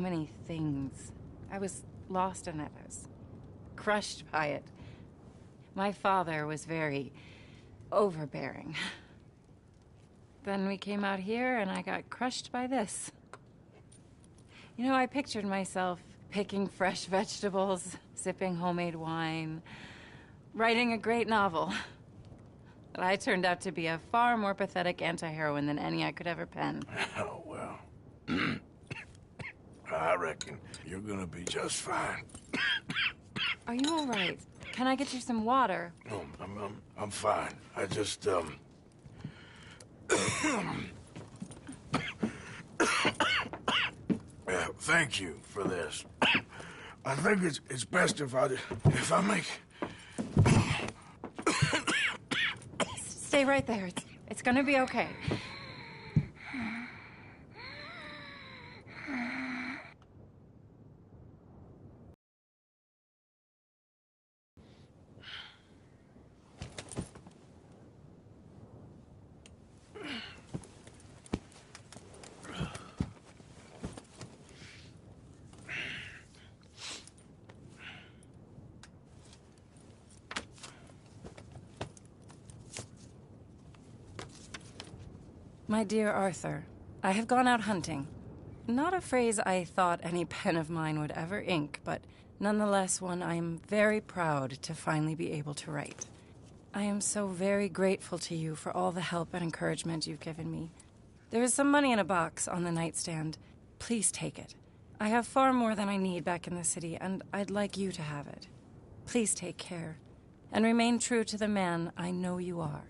Many things. I was lost in it. I was crushed by it. My father was very overbearing. Then we came out here and I got crushed by this. You know, I pictured myself picking fresh vegetables, sipping homemade wine, writing a great novel. But I turned out to be a far more pathetic anti-heroine than any I could ever pen. Oh, well. I reckon you're gonna be just fine. Are you all right? Can I get you some water? No, I'm fine. I just, Yeah, thank you for this. I think it's best if I make... Stay right there. It's gonna be okay. My dear Arthur, I have gone out hunting. Not a phrase I thought any pen of mine would ever ink, but nonetheless one I am very proud to finally be able to write. I am so very grateful to you for all the help and encouragement you've given me. There is some money in a box on the nightstand. Please take it. I have far more than I need back in the city, and I'd like you to have it. Please take care, and remain true to the man I know you are.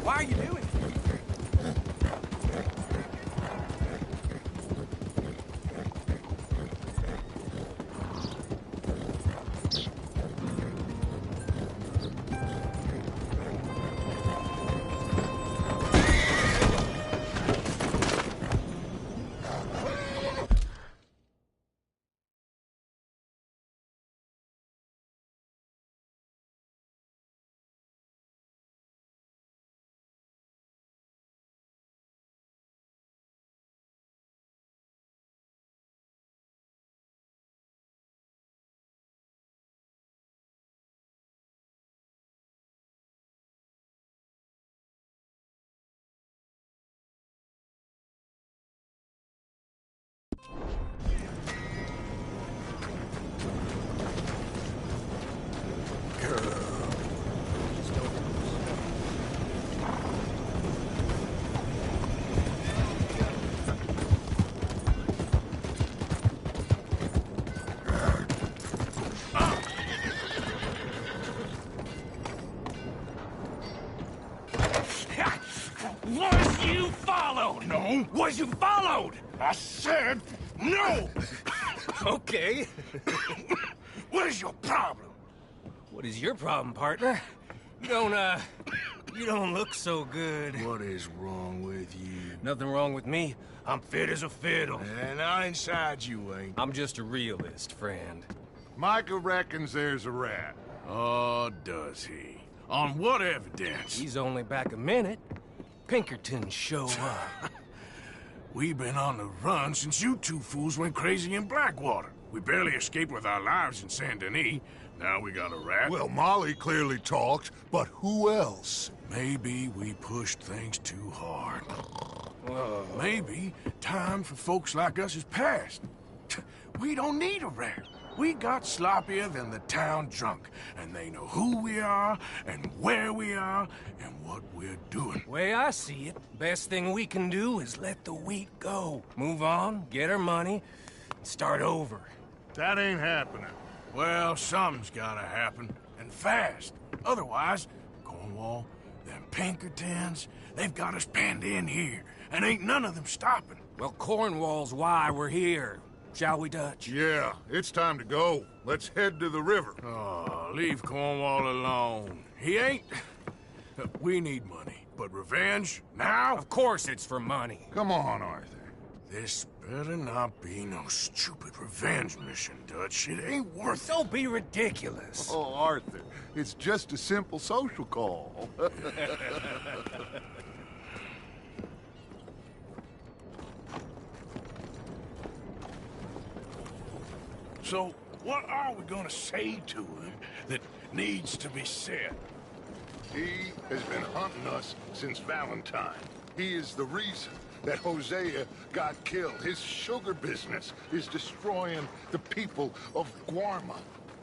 Why are you doing it? Was you followed? No. Was you followed? I said no! Okay. What is your problem? What is your problem, partner? You don't look so good. What is wrong with you? Nothing wrong with me. I'm fit as a fiddle. And I inside you ain't. I'm just a realist, friend. Micah reckons there's a rat. Oh, does he? On what evidence? He's only back a minute. Pinkerton show up. We've been on the run since you two fools went crazy in Blackwater. We barely escaped with our lives in Saint Denis. Now we got a rat. Well, Molly clearly talked, but who else? Maybe we pushed things too hard. Maybe time for folks like us is past. We don't need a rat. We got sloppier than the town drunk, and they know who we are, and where we are, and what we're doing. Way I see it, best thing we can do is let the wheat go. Move on, get our money, and start over. That ain't happening. Well, something's gotta happen, and fast. Otherwise, Cornwall, them Pinkertons, they've got us penned in here, and ain't none of them stopping. Well, Cornwall's why we're here. Shall we, Dutch? Yeah, it's time to go. Let's head to the river. Oh, leave Cornwall alone. He ain't... We need money, but revenge, now? Of course it's for money. Come on, Arthur. This better not be no stupid revenge mission, Dutch. It ain't worth it. Don't be ridiculous. Oh, Arthur, it's just a simple social call. So, what are we gonna say to him that needs to be said? He has been hunting us since Valentine. He is the reason that Hosea got killed. His sugar business is destroying the people of Guarma.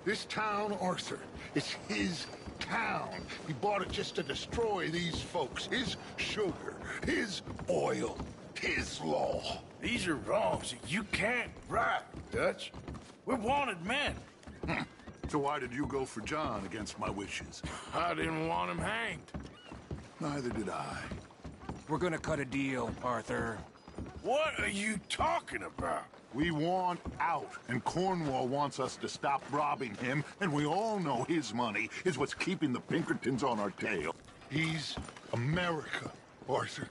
This town, Arthur, it's his town. He bought it just to destroy these folks. His sugar, his oil, his law. These are wrongs that you can't right, Dutch. We're wanted men. So why did you go for John against my wishes? I didn't want him hanged. Neither did I. We're gonna cut a deal, Arthur. What are you talking about? We want out, and Cornwall wants us to stop robbing him, and we all know his money is what's keeping the Pinkertons on our tail. He's America, Arthur,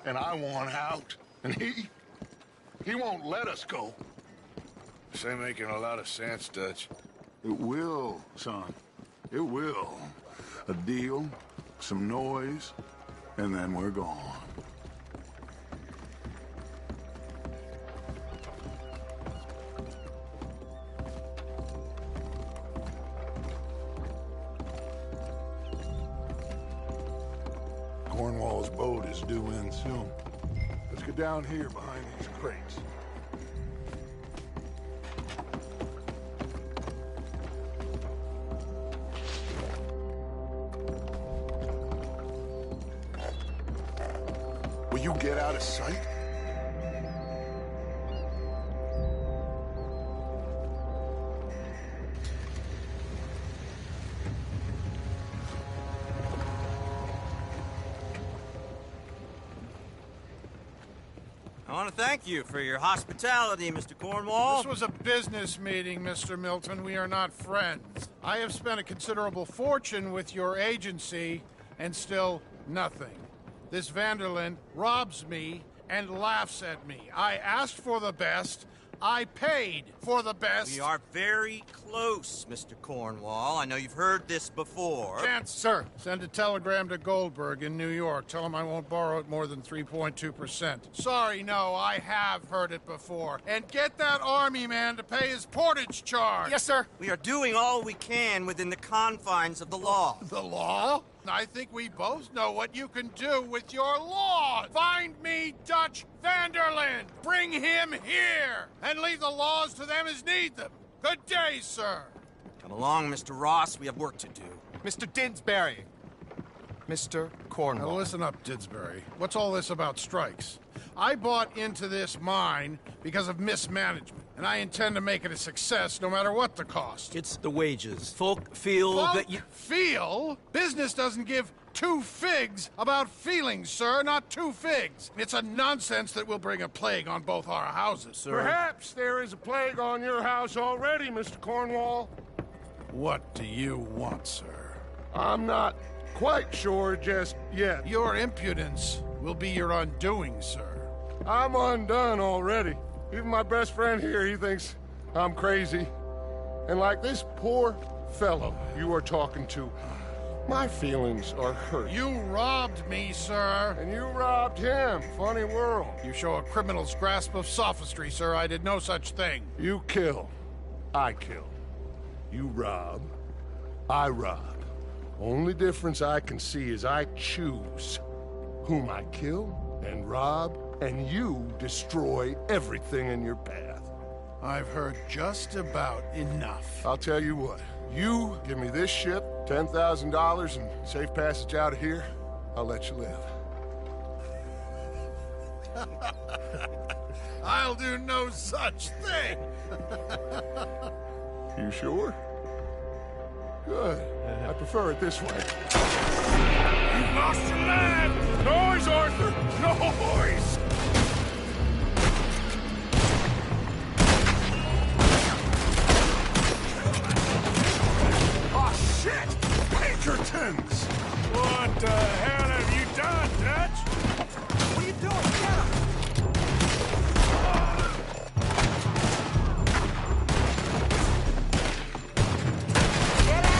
and I want out, and he won't let us go. This ain't making a lot of sense, Dutch. It will, son. It will. A deal, some noise, and then we're gone. Cornwall's boat is due in soon. Let's get down here behind these crates. Will you get out of sight? I want to thank you for your hospitality, Mr. Cornwall. This was a business meeting, Mr. Milton. We are not friends. I have spent a considerable fortune with your agency, and still nothing. This Vanderlyn robs me and laughs at me. I asked for the best. I paid for the best. We are very close, Mr. Cornwall. I know you've heard this before. Chance, sir. Send a telegram to Goldberg in New York. Tell him I won't borrow it more than 3.2%. Sorry, no, I have heard it before. And get that army man to pay his portage charge. Yes, sir. We are doing all we can within the confines of the law. The law? I think we both know what you can do with your law. Find me Dutch Vanderlyn. Bring him here. And leave the laws to them as need them. Good day, sir. Come along, Mr. Ross. We have work to do. Mr. Didsbury. Mr. Cornwall. Now listen up, Didsbury. What's all this about strikes? I bought into this mine because of mismanagement, and I intend to make it a success no matter what the cost. It's the wages. Folk feel that you... Feel? Business doesn't give two figs about feelings, sir, not two figs. It's a nonsense that will bring a plague on both our houses, sir. Perhaps there is a plague on your house already, Mr. Cornwall. What do you want, sir? I'm not quite sure just yet. Your impudence will be your undoing, sir. I'm undone already. Even my best friend here, he thinks I'm crazy. And like this poor fellow you are talking to, my feelings are hurt. You robbed me, sir. And you robbed him. Funny world. You show a criminal's grasp of sophistry, sir. I did no such thing. You kill. I kill. You rob. I rob. Only difference I can see is I choose whom I kill and rob, and you destroy everything in your path. I've heard just about enough. I'll tell you what. You give me this ship, $10,000, and safe passage out of here, I'll let you live. I'll do no such thing. You sure? Good. I prefer it this way. You've lost your land! Noise, Arthur! Noise! Oh, shit! Pinkertons! What the hell have you done, Dutch? What are you doing? Get him!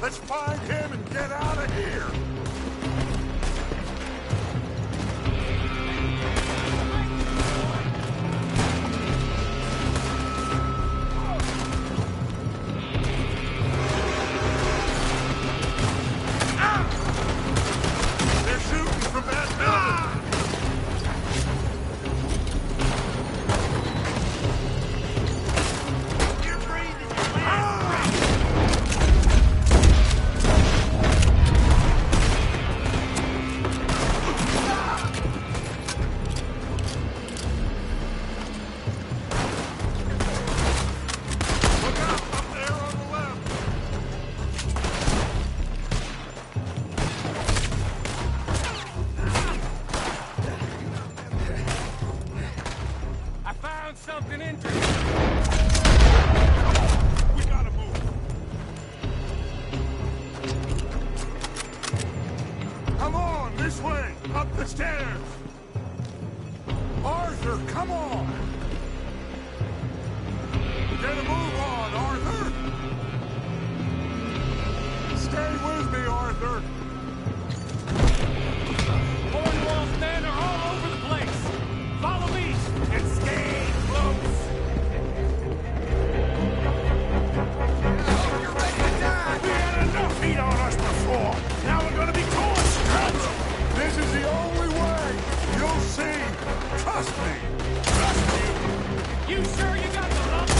Let's find him and get out of here! They're shooting from that building! You're breathing your last breath! Something interesting. We gotta move. Come on, this way, up the stairs. Arthur, come on. Get a move on, Arthur. Stay with me, Arthur. Cornwall's men are all over the place. Follow me and stay close. You're ready to die. We had enough heat on us before. Now we're gonna be torched. This is the only way. You'll see. Trust me. Trust you. You sure you got the lump?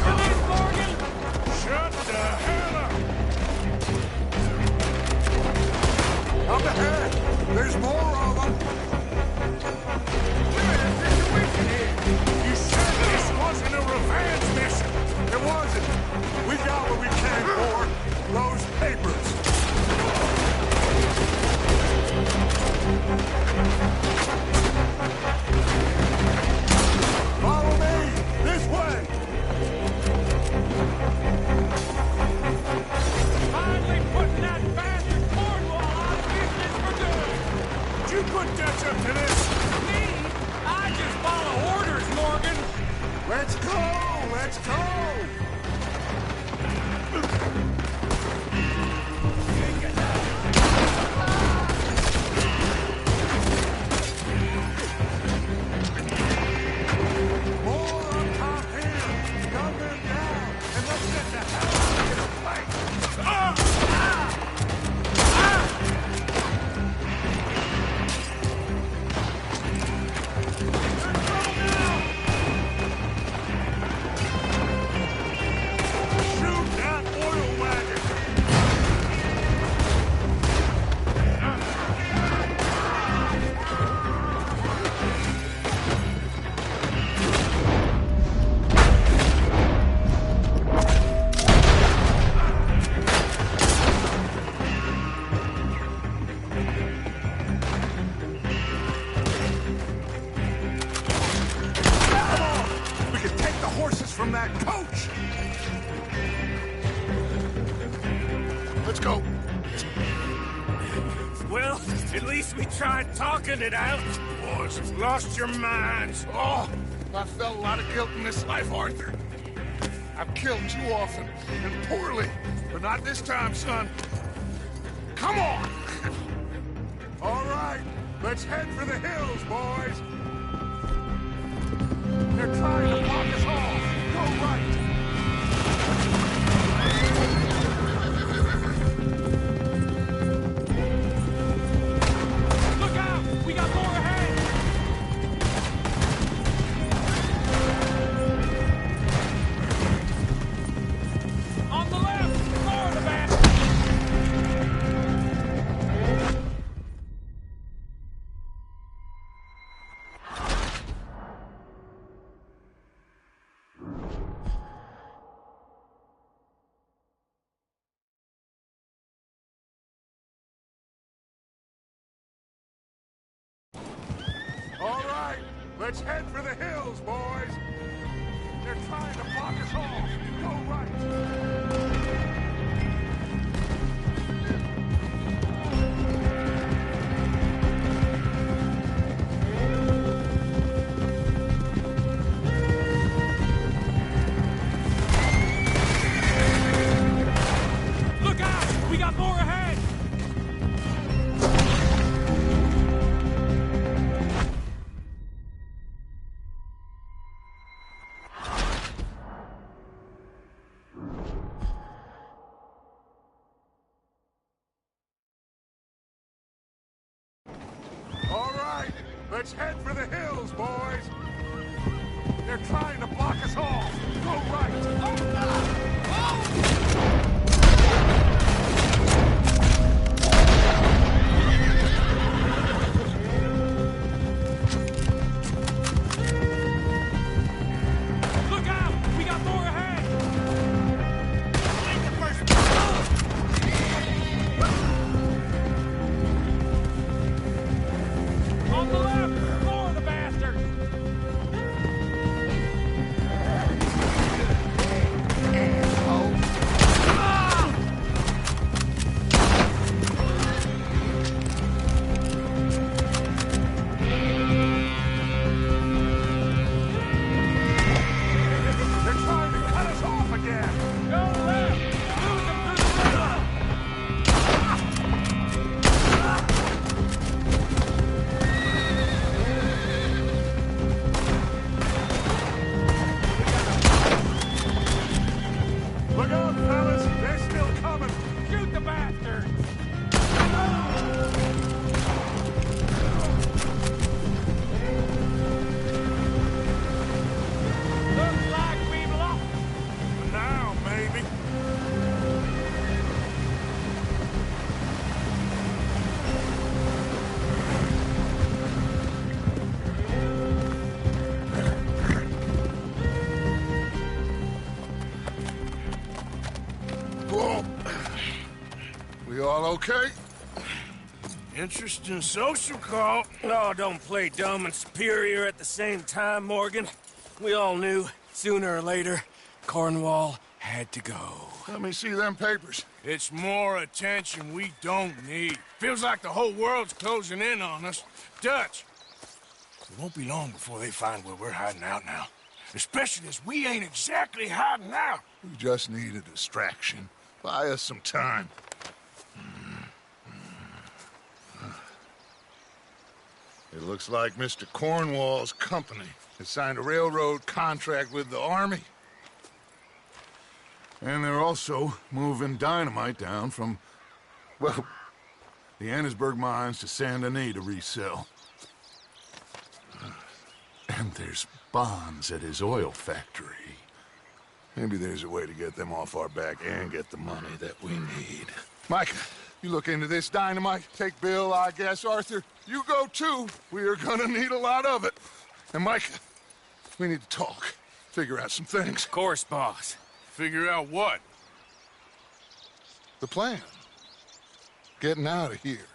Come in, Morgan. Shut the hell up. Up ahead. There's more of them. We're in a situation here. You said this wasn't a revenge mission. It wasn't. We got what we came for. Those papers. go. Well, at least we tried talking it out. Boys have lost your minds. Oh, I felt a lot of guilt in this life, Arthur. I've killed too often and poorly, but not this time, son. Come on! All right, let's head for the hills, boys. They're trying to block us off. Go right. Look out! We got more ahead! On the left! More of the bastard! All right, let's head for the hills, boys. They're trying to block us off. Go right. Look out! We got more ahead! All right, let's head for the hills, boys. They're trying to block us off. Go right. Look out! We got more ahead! On the left! More of the bastard! They're trying to cut us off again. Go left! Lose them through the river! Look out, fellas. They're still coming. Shoot the bastard! Looks like we've lost. Now, maybe. Whoa. We all okay? Interesting social call. Oh, don't play dumb and superior at the same time, Morgan. We all knew, sooner or later, Cornwall had to go. Let me see them papers. It's more attention we don't need. Feels like the whole world's closing in on us. Dutch, it won't be long before they find where we're hiding out now. Especially as we ain't exactly hiding out. We just need a distraction. Buy us some time. It looks like Mr. Cornwall's company has signed a railroad contract with the army. And they're also moving dynamite down from, well, the Annesburg mines to Saint Denis to resell. And there's bonds at his oil factory. Maybe there's a way to get them off our back and get the money that we need. Mike, you look into this dynamite. Take Bill, I guess. Arthur, you go too. We are gonna need a lot of it. And Mike, we need to talk. Figure out some things. Of course, boss. Figure out what? The plan. Getting out of here.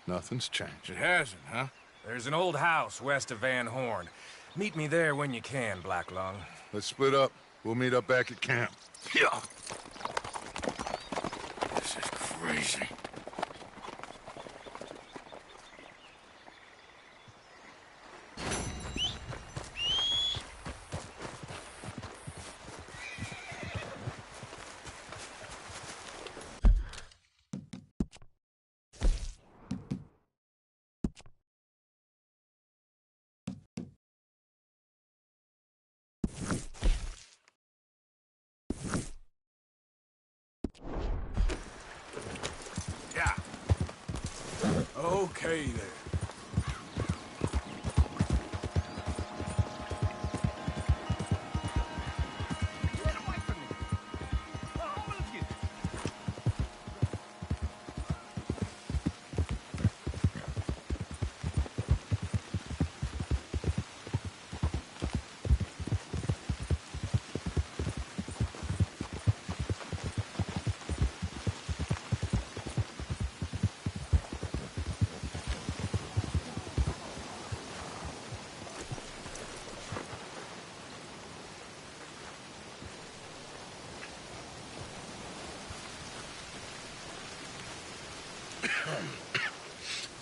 Nothing's changed. It hasn't, huh? There's an old house west of Van Horn. Meet me there when you can, Black Lung. Let's split up. We'll meet up back at camp. Yeah. crazy. Yeah. Okay there.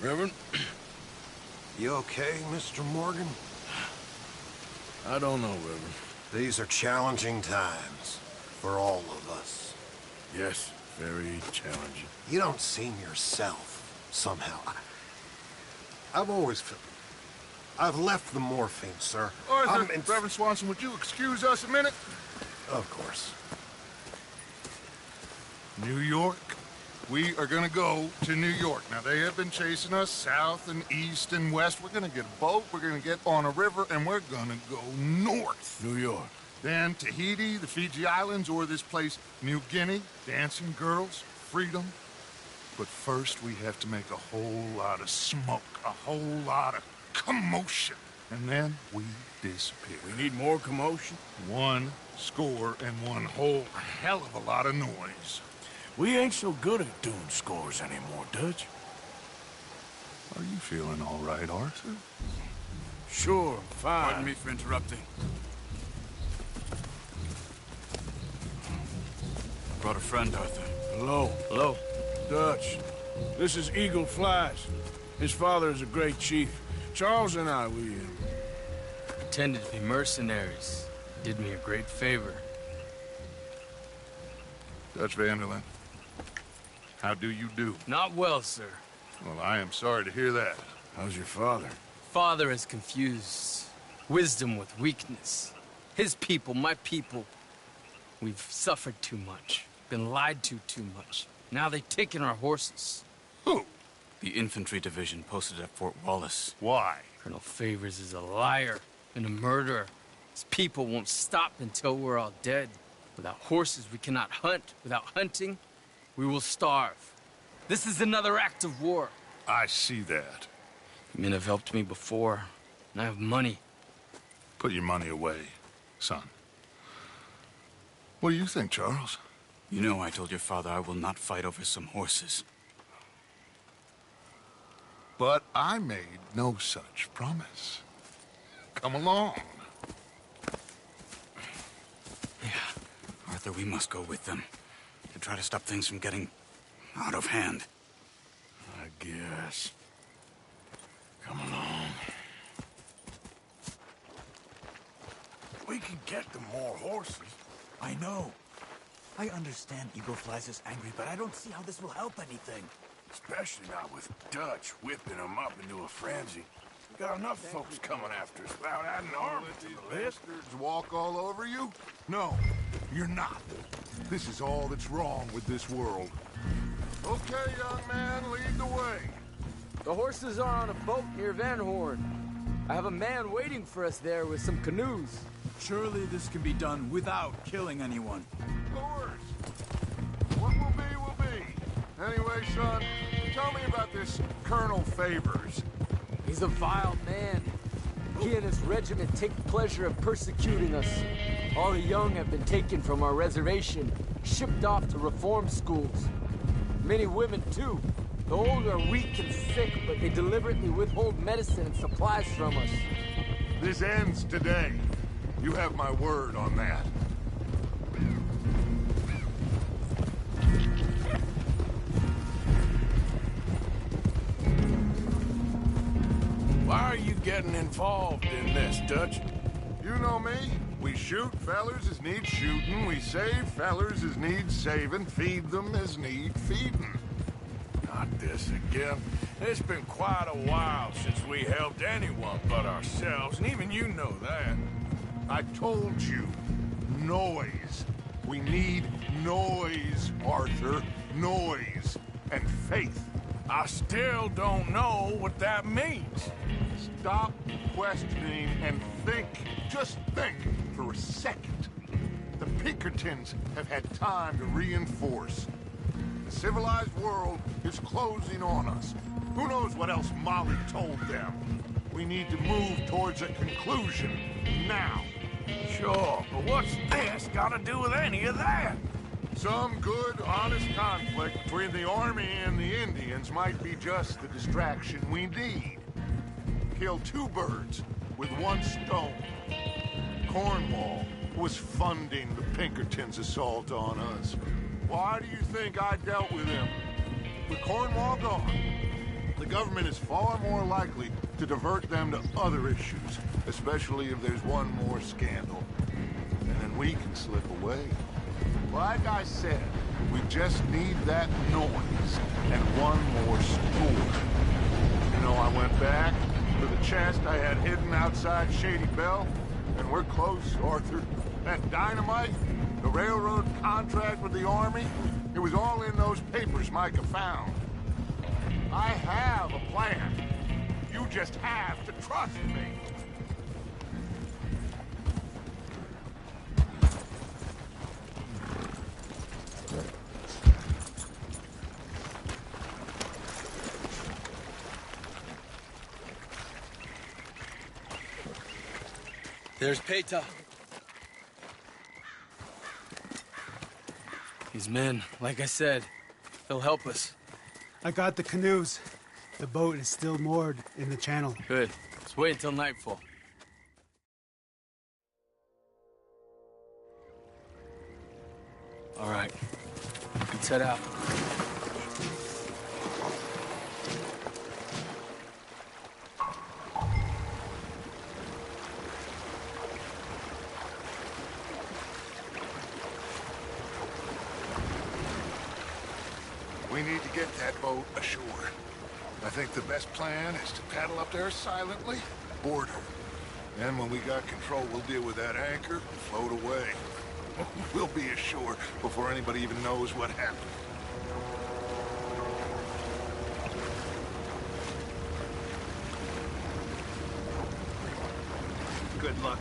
Reverend? You okay, Mr. Morgan? I don't know, Reverend. These are challenging times for all of us. Yes, very challenging. You don't seem yourself, somehow. I've always felt... I've left the morphine, sir. Arthur, Reverend Swanson, would you excuse us a minute? Of course. New York. We are gonna go to New York. Now, they have been chasing us south and east and west. We're gonna get a boat, we're gonna get on a river, and we're gonna go north. New York. Then Tahiti, the Fiji Islands, or this place, New Guinea, dancing girls, freedom. But first, we have to make a whole lot of smoke, a whole lot of commotion. And then we disappear. We need more commotion? 1 score and 1 whole hell of a lot of noise. We ain't so good at doing scores anymore, Dutch. Are you feeling all right, Arthur? Sure, fine. Pardon me for interrupting. Brought a friend, Arthur. Hello. Hello. Dutch. This is Eagle Flies. His father is a great chief. Charles and I, we... Pretended to be mercenaries. Did me a great favor. Dutch Vanderlyn, how do you do? Not well, sir. Well, I am sorry to hear that. How's your father? Father has confused wisdom with weakness. His people, my people, we've suffered too much. Been lied to too much. Now they've taken our horses. Who? The infantry division posted at Fort Wallace. Why? Colonel Favors is a liar and a murderer. His people won't stop until we're all dead. Without horses, we cannot hunt. Without hunting, we will starve. This is another act of war. I see that. Men have helped me before, and I have money. Put your money away, son. What do you think, Charles? You know I told your father I will not fight over some horses. But I made no such promise. Come along. Yeah, Arthur, we must go with them to try to stop things from getting out of hand. I guess. Come along. We can get them more horses. I know. I understand Eagle Flies is angry, but I don't see how this will help anything. Especially not with Dutch whipping them up into a frenzy. We got enough folks coming after us without adding armor to the list. Bastards walk all over you? No, you're not. This is all that's wrong with this world. Okay, young man, lead the way. The horses are on a boat near Van Horn. I have a man waiting for us there with some canoes. Surely this can be done without killing anyone. Of course. What will be, will be. Anyway, son, tell me about this Colonel Favors. He's a vile man. He and his regiment take pleasure in persecuting us. All the young have been taken from our reservation, shipped off to reform schools. Many women, too. The old are weak and sick, but they deliberately withhold medicine and supplies from us. This ends today. You have my word on that. involved in this, Dutch? You know me. We shoot fellers as need shooting. We save fellers as need saving. Feed them as need feeding. Not this again. It's been quite a while since we helped anyone but ourselves, and even you know that. I told you. Noise. We need noise, Arthur. Noise. And faith. I still don't know what that means. Stop questioning and think. Just think for a second. The Pinkertons have had time to reinforce. The civilized world is closing on us. Who knows what else Molly told them? We need to move towards a conclusion now. Sure, but what's this got to do with any of that? Some good, honest conflict between the army and the Indians might be just the distraction we need. Kill two birds with one stone. Cornwall was funding the Pinkertons' assault on us. Why do you think I dealt with him? With Cornwall gone, the government is far more likely to divert them to other issues, especially if there's one more scandal. And then we can slip away. Like I said, we just need that noise and one more score. You know, I went back to the chest I had hidden outside Shady Belle, and we're close, Arthur. That dynamite, the railroad contract with the army, it was all in those papers Micah found. I have a plan. You just have to trust me. There's Peta. These men, like I said, they'll help us. I got the canoes. The boat is still moored in the channel. Good. Let's wait until nightfall. All right. Let's head out. We need to get that boat ashore. I think the best plan is to paddle up there silently, board her. Then when we got control, we'll deal with that anchor and float away. We'll be ashore before anybody even knows what happened. Good luck.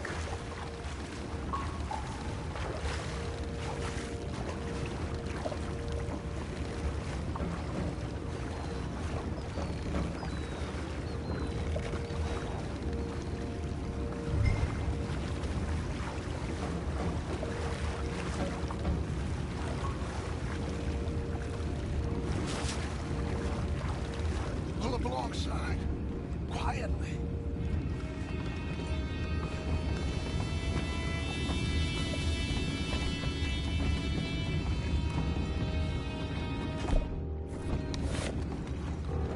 Pull up alongside. Quietly.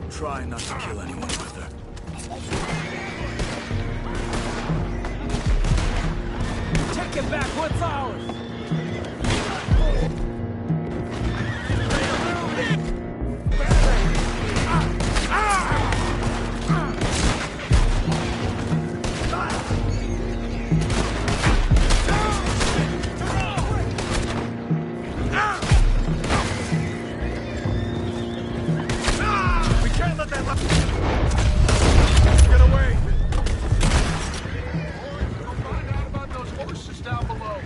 Try not to kill anyone with her. Take it back, what's ours? Get away! Go find out about those horses down below.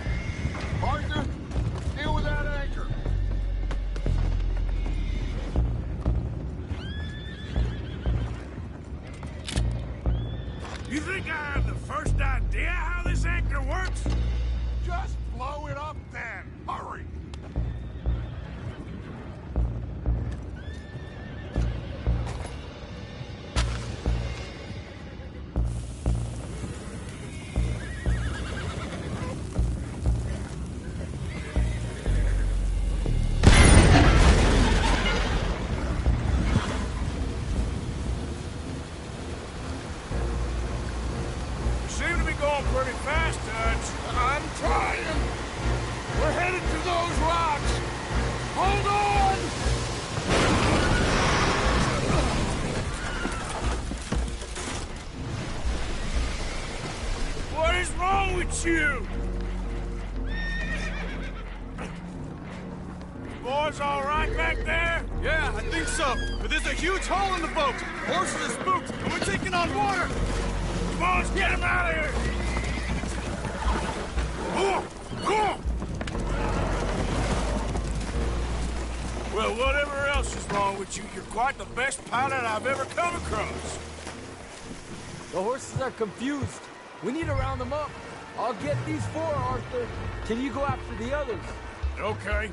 Move those rocks! Hold on! What is wrong with you? Boys all right back there? Yeah, I think so. But there's a huge hole in the boat. Horses are spooked, and we're taking on water. Come on, let's get him out of here! Come on! Well, whatever else is wrong with you, you're quite the best pilot I've ever come across. The horses are confused. We need to round them up. I'll get these four, Arthur. Can you go after the others? Okay.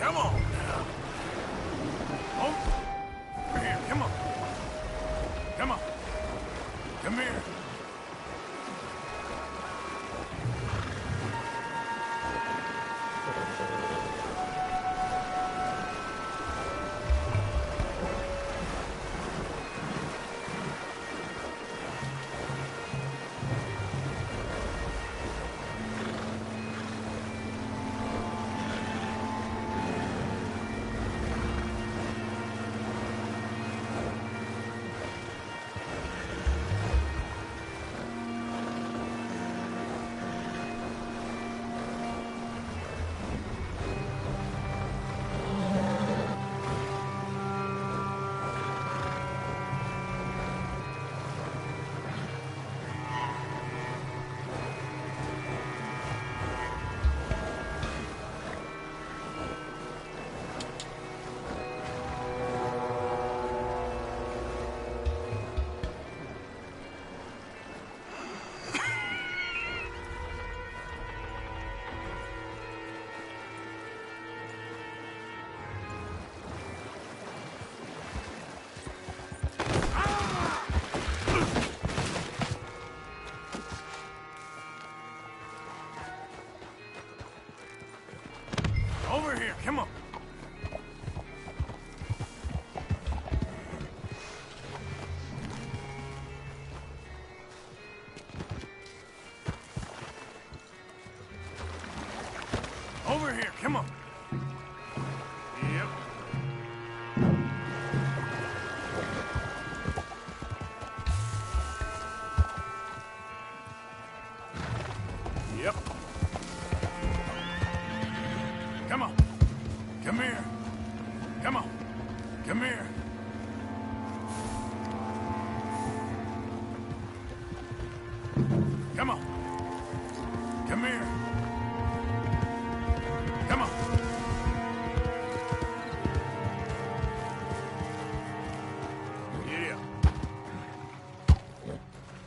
Come on now. Over here, come on. Come on. Come here. Over here, come on. Over here, come on. Yep. Yep. Come on. Come here. Come on. Come here. Come on. Come here. Come on. Yeah.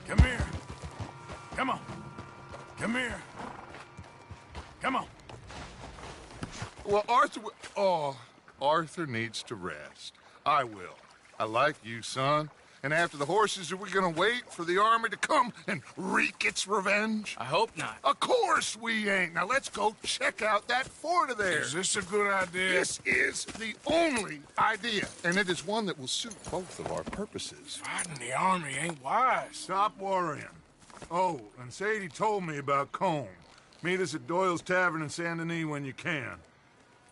Come here. Come on. Come here. Come on. Well, Arthur needs to rest. I will. I like you, son. And after the horses, are we gonna wait for the army to come and wreak its revenge? I hope not. Of course we ain't. Now let's go check out that fort of theirs. Is this a good idea? This is the only idea, and it is one that will suit both of our purposes. Fighting the army ain't wise. Stop worrying. Oh, and Sadie told me about Combe. Meet us at Doyle's Tavern in Saint Denis when you can.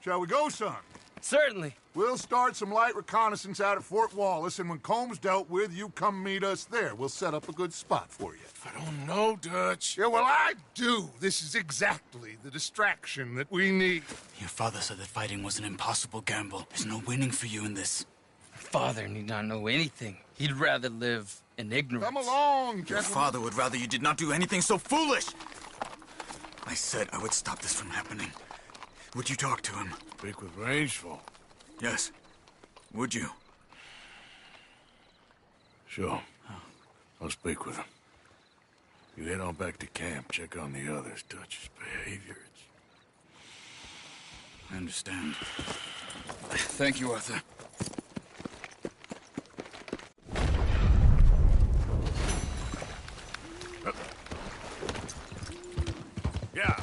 Shall we go, son? Certainly. We'll start some light reconnaissance out at Fort Wallace, and when Comb's dealt with, you come meet us there. We'll set up a good spot for you. I don't know, Dutch. Yeah, well, I do. This is exactly the distraction that we need. Your father said that fighting was an impossible gamble. There's no winning for you in this. Father need not know anything. He'd rather live in ignorance. Come along, Your gentlemen. father would rather you did not do anything so foolish. I said I would stop this from happening. Would you talk to him? Speak with Rangeful. Yes. Would you? Sure. I'll speak with him. You head on back to camp, check on the others, Dutch's behavior. I understand. Thank you, Arthur. Yeah.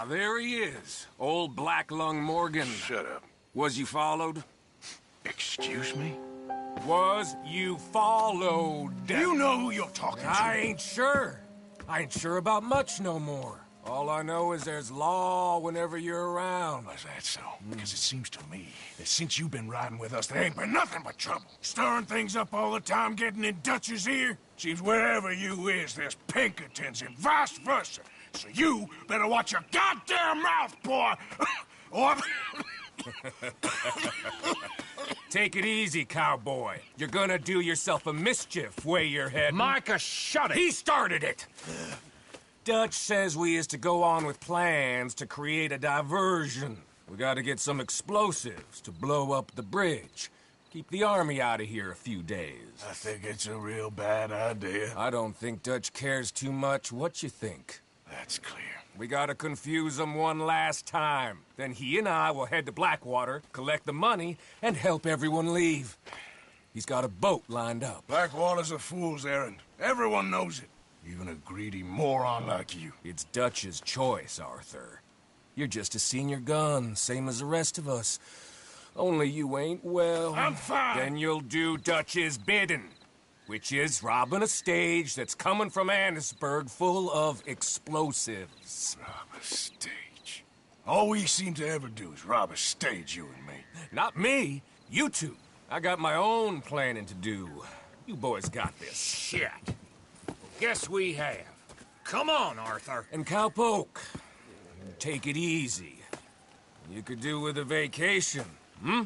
Ah, there he is. Old Black Lung Morgan. Shut up. Was you followed? Excuse me? Was you followed? Do you know who you're talking to? I ain't sure. I ain't sure about much no more. All I know is there's law whenever you're around. Is that so? Because it seems to me that since you've been riding with us, there ain't been nothing but trouble. Stirring things up all the time, getting in Dutch's ear. Seems wherever you is, there's Pinkertons and vice versa. So you better watch your goddamn mouth, boy! Or... Take it easy, cowboy. You're gonna do yourself a mischief way you're heading. Micah, shut it! He started it! Dutch says we is to go on with plans to create a diversion. We gotta get some explosives to blow up the bridge. Keep the army out of here a few days. I think it's a real bad idea. I don't think Dutch cares too much what you think. That's clear. We gotta confuse him one last time. Then he and I will head to Blackwater, collect the money, and help everyone leave. He's got a boat lined up. Blackwater's a fool's errand. Everyone knows it. Even a greedy moron like you. It's Dutch's choice, Arthur. You're just a senior gun, same as the rest of us. Only you ain't well. I'm fine. Then you'll do Dutch's bidding, which is robbing a stage that's coming from Annisburg full of explosives. Rob a stage? All we seem to ever do is rob a stage, you and me. Not me, you two. I got my own planning to do. You boys got this. Shit. Guess we have. Come on, Arthur. And Cowpoke, take it easy. You could do with a vacation, hmm?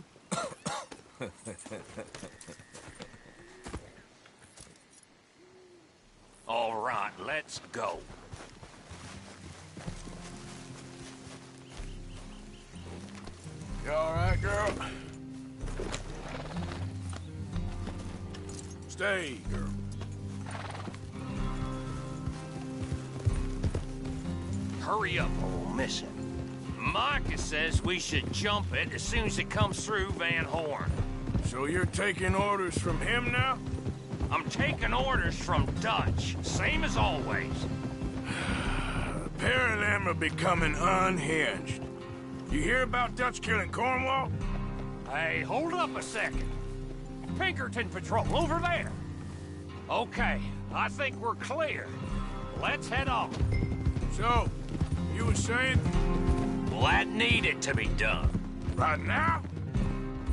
All right, let's go. You all right, girl? Stay, girl. Hurry up or we'll miss it. Micah says we should jump it as soon as it comes through Van Horn. So you're taking orders from him now? I'm taking orders from Dutch, same as always. The pair of them are becoming unhinged. You hear about Dutch killing Cornwall? Hey, hold up a second. Pinkerton Patrol, over there. Okay, I think we're clear. Let's head off. So, you were saying? Well, that needed to be done. Right now?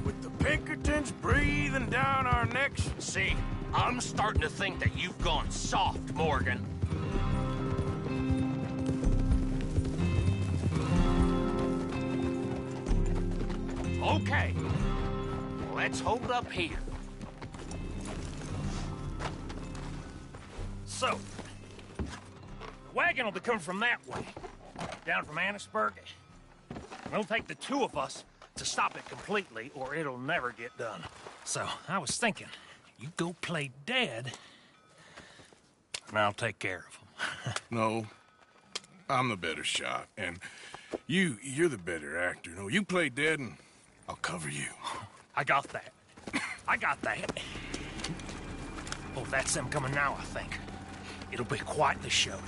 With the Pinkertons breathing down our necks? See, I'm starting to think that you've gone soft, Morgan. Okay, let's hold up here. So, the wagon will be coming from that way, down from Annisburg. It'll take the two of us to stop it completely, or it'll never get done. So, I was thinking, you go play dead, and I'll take care of them. No, I'm the better shot, and you're the better actor. No, you play dead, and I'll cover you. I got that. I got that. Oh, that's them coming now, I think. It'll be quite the show.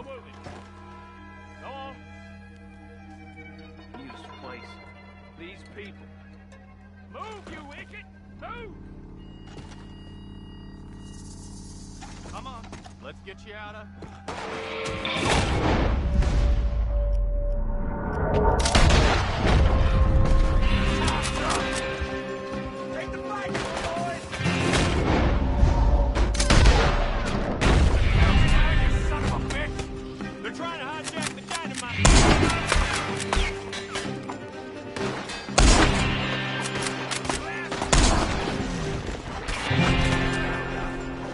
moving. Go on. Use place. These people. Move, you idiot! Move! Come on, let's get you out of... Take the fight, boys! You son of a bitch! They're trying to hijack the dynamite!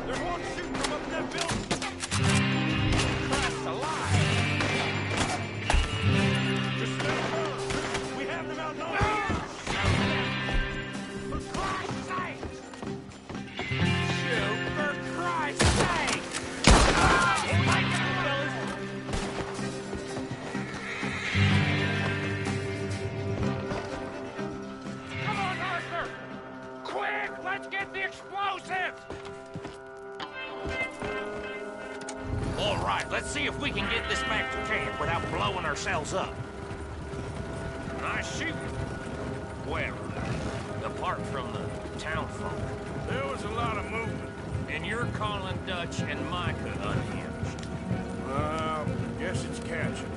There's one shooting from up that building! Christ alive! Just stay firm! We have them outnumbered! For Christ's sake! Shoot, for Christ's sake! Take it, fellas! Come on, Arthur! Quick, let's get the explosives! All right, let's see if we can get this back to camp without blowing ourselves up. Nice shooting. Well, apart from the town folk. There was a lot of movement. And you're calling Dutch and Micah unhinged. Well, guess it's catching.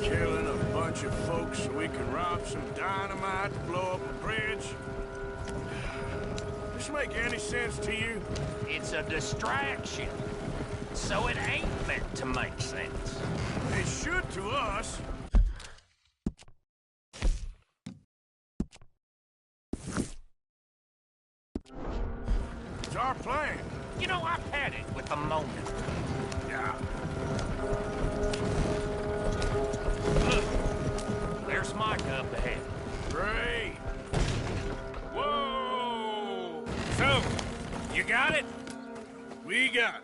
Killing a bunch of folks so we can rob some dynamite to blow up a bridge? Does this make any sense to you? It's a distraction. So it ain't meant to make sense. It should to us. It's our plan. You know, I've had it with the moment. Yeah. Look, there's Micah up ahead. Great. Whoa! So, you got it? We got it.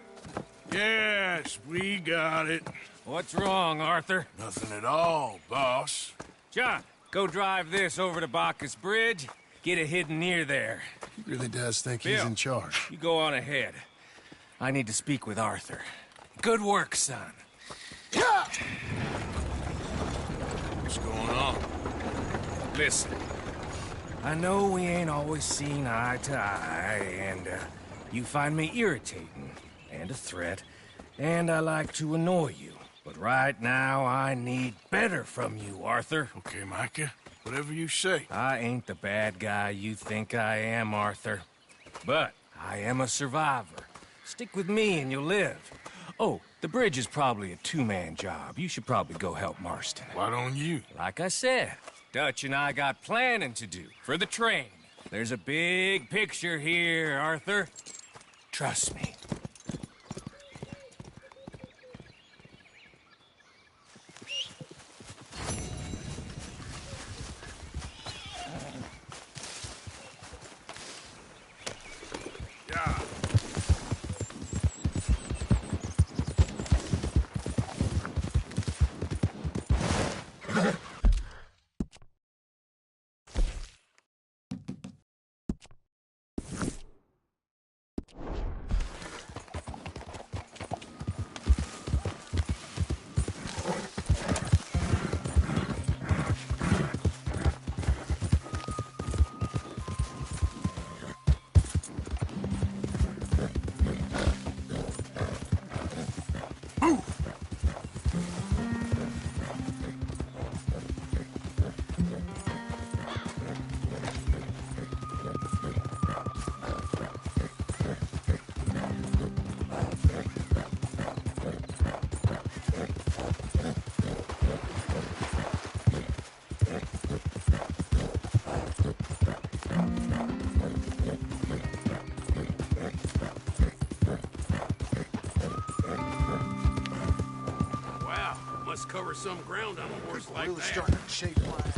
Yes, we got it. What's wrong, Arthur? Nothing at all, boss. John, go drive this over to Bacchus Bridge. Get it hidden near there. He really does think Bill, he's in charge. You go on ahead. I need to speak with Arthur. Good work, son. What's going on? Listen, I know we ain't always seen eye to eye, and you find me irritating and a threat, and I like to annoy you. But right now, I need better from you, Arthur. Okay, Micah. Whatever you say. I ain't the bad guy you think I am, Arthur. But I am a survivor. Stick with me and you'll live. Oh, the bridge is probably a two-man job. You should probably go help Marston. Why don't you? Like I said, Dutch and I got planning to do for the train. There's a big picture here, Arthur. Trust me. Cover some ground on a horse like really that. starting to shake my...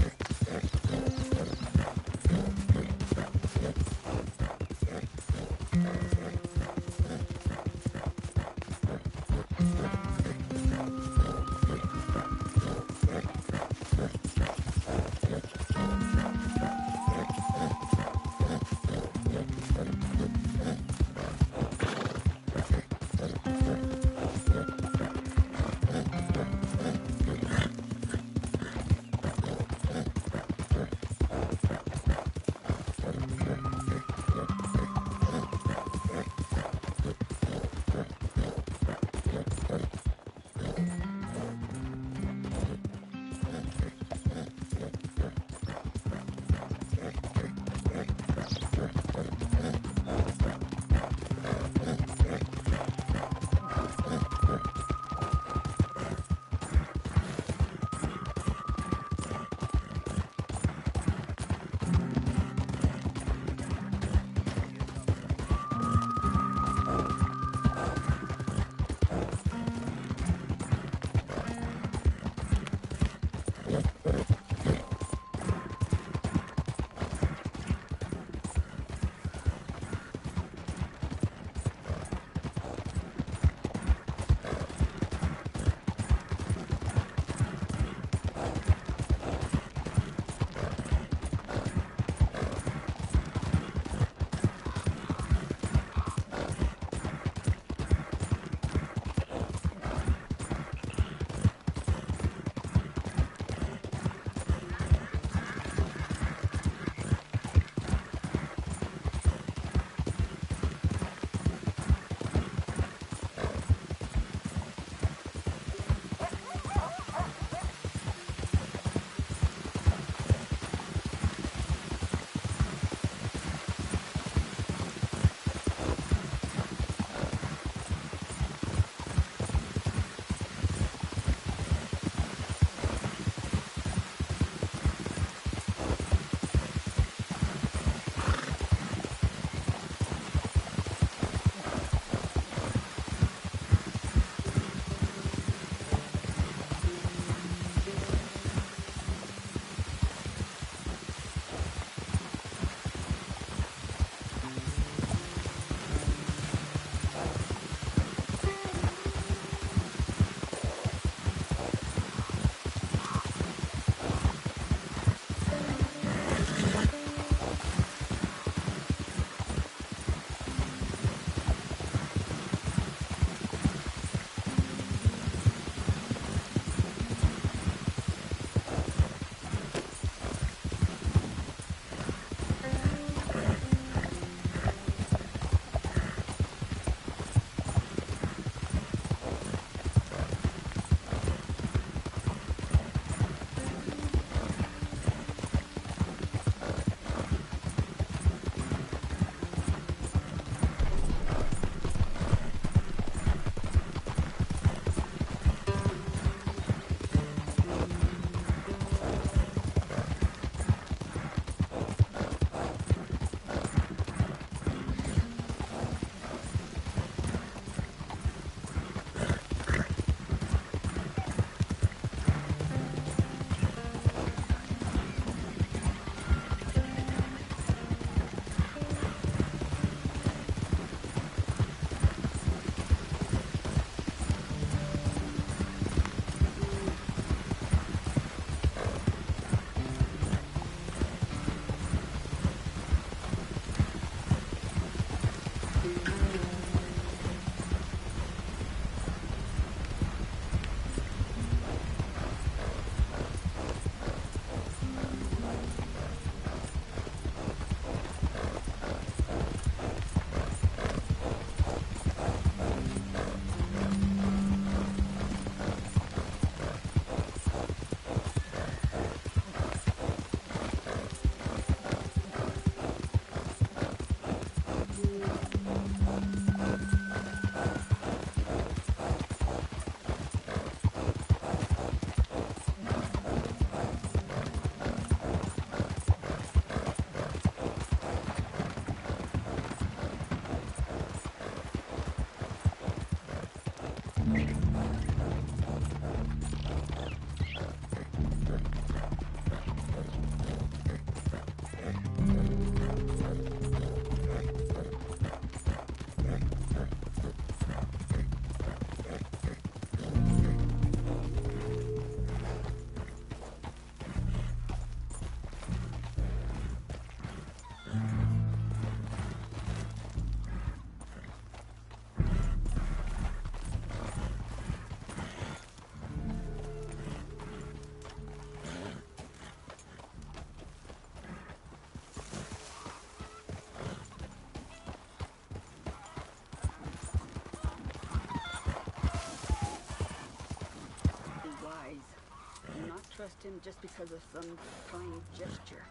trust him just because of some kind gesture.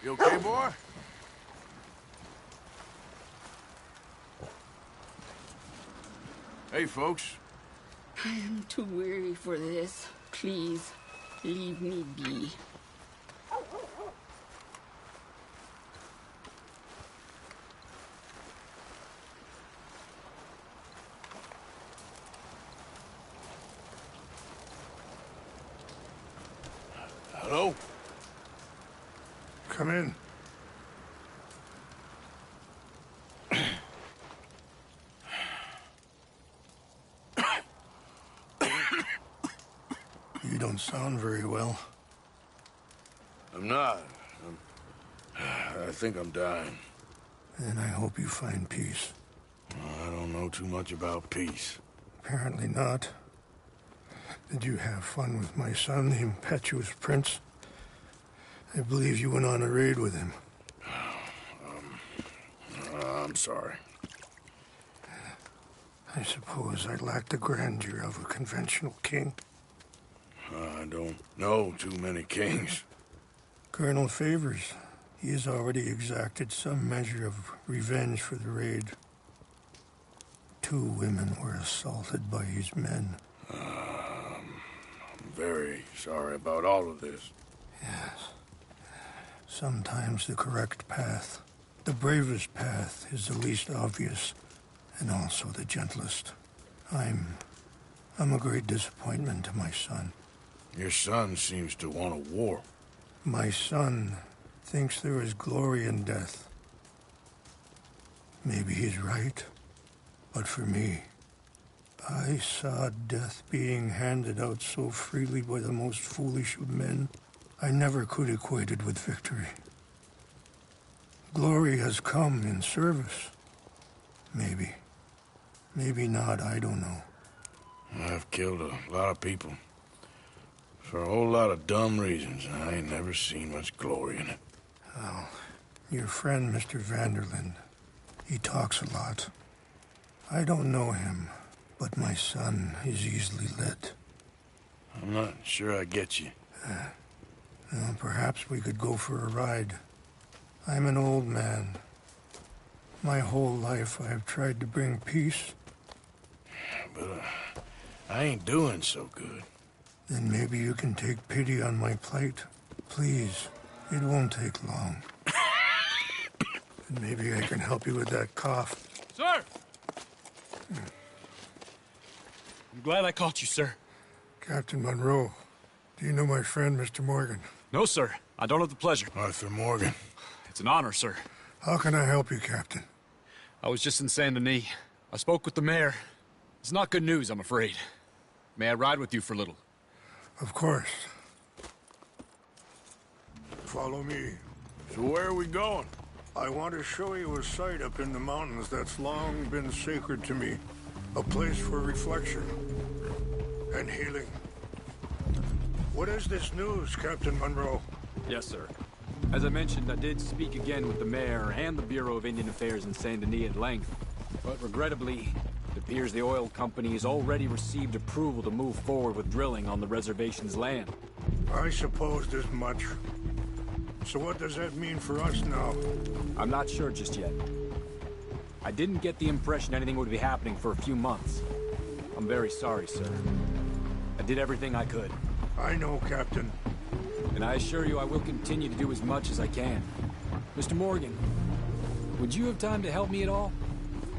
You okay, boy? Hey, folks. I am too weary for this. Please, leave me be. Come in. You don't sound very well. I'm not. I think I'm dying. And I hope you find peace. I don't know too much about peace. Apparently not. Did you have fun with my son, the impetuous prince? I believe you went on a raid with him. I'm sorry. I suppose I lack the grandeur of a conventional king. I don't know too many kings. Colonel Favors, he has already exacted some measure of revenge for the raid. 2 women were assaulted by his men. I'm very sorry about all of this. Yes. Sometimes the correct path, the bravest path, is the least obvious, and also the gentlest. I'm a great disappointment to my son. Your son seems to want a war. My son thinks there is glory in death. Maybe he's right, but for me, I saw death being handed out so freely by the most foolish of men. I never could equate it with victory. Glory has come in service. Maybe. Maybe not, I don't know. I've killed a lot of people. For a whole lot of dumb reasons, and I ain't never seen much glory in it. Well, your friend, Mr. Vanderlyn, he talks a lot. I don't know him, but my son is easily led. I'm not sure I get you. Well, perhaps we could go for a ride. I'm an old man. My whole life I have tried to bring peace. But I ain't doing so good. Then maybe you can take pity on my plight. Please, it won't take long. And maybe I can help you with that cough. Sir! I'm glad I caught you, sir. Captain Monroe, do you know my friend, Mr. Morgan? No, sir. I don't have the pleasure. Arthur Morgan. It's an honor, sir. How can I help you, Captain? I was just in Saint Denis. I spoke with the mayor. It's not good news, I'm afraid. May I ride with you for a little? Of course. Follow me. So where are we going? I want to show you a site up in the mountains that's long been sacred to me. A place for reflection and healing. What is this news, Captain Monroe? Yes, sir. As I mentioned, I did speak again with the mayor and the Bureau of Indian Affairs in Saint Denis at length. But regrettably, it appears the oil company has already received approval to move forward with drilling on the reservation's land. I supposed as much. So what does that mean for us now? I'm not sure just yet. I didn't get the impression anything would be happening for a few months. I'm very sorry, sir. I did everything I could. I know, Captain. And I assure you I will continue to do as much as I can. Mr. Morgan, would you have time to help me at all?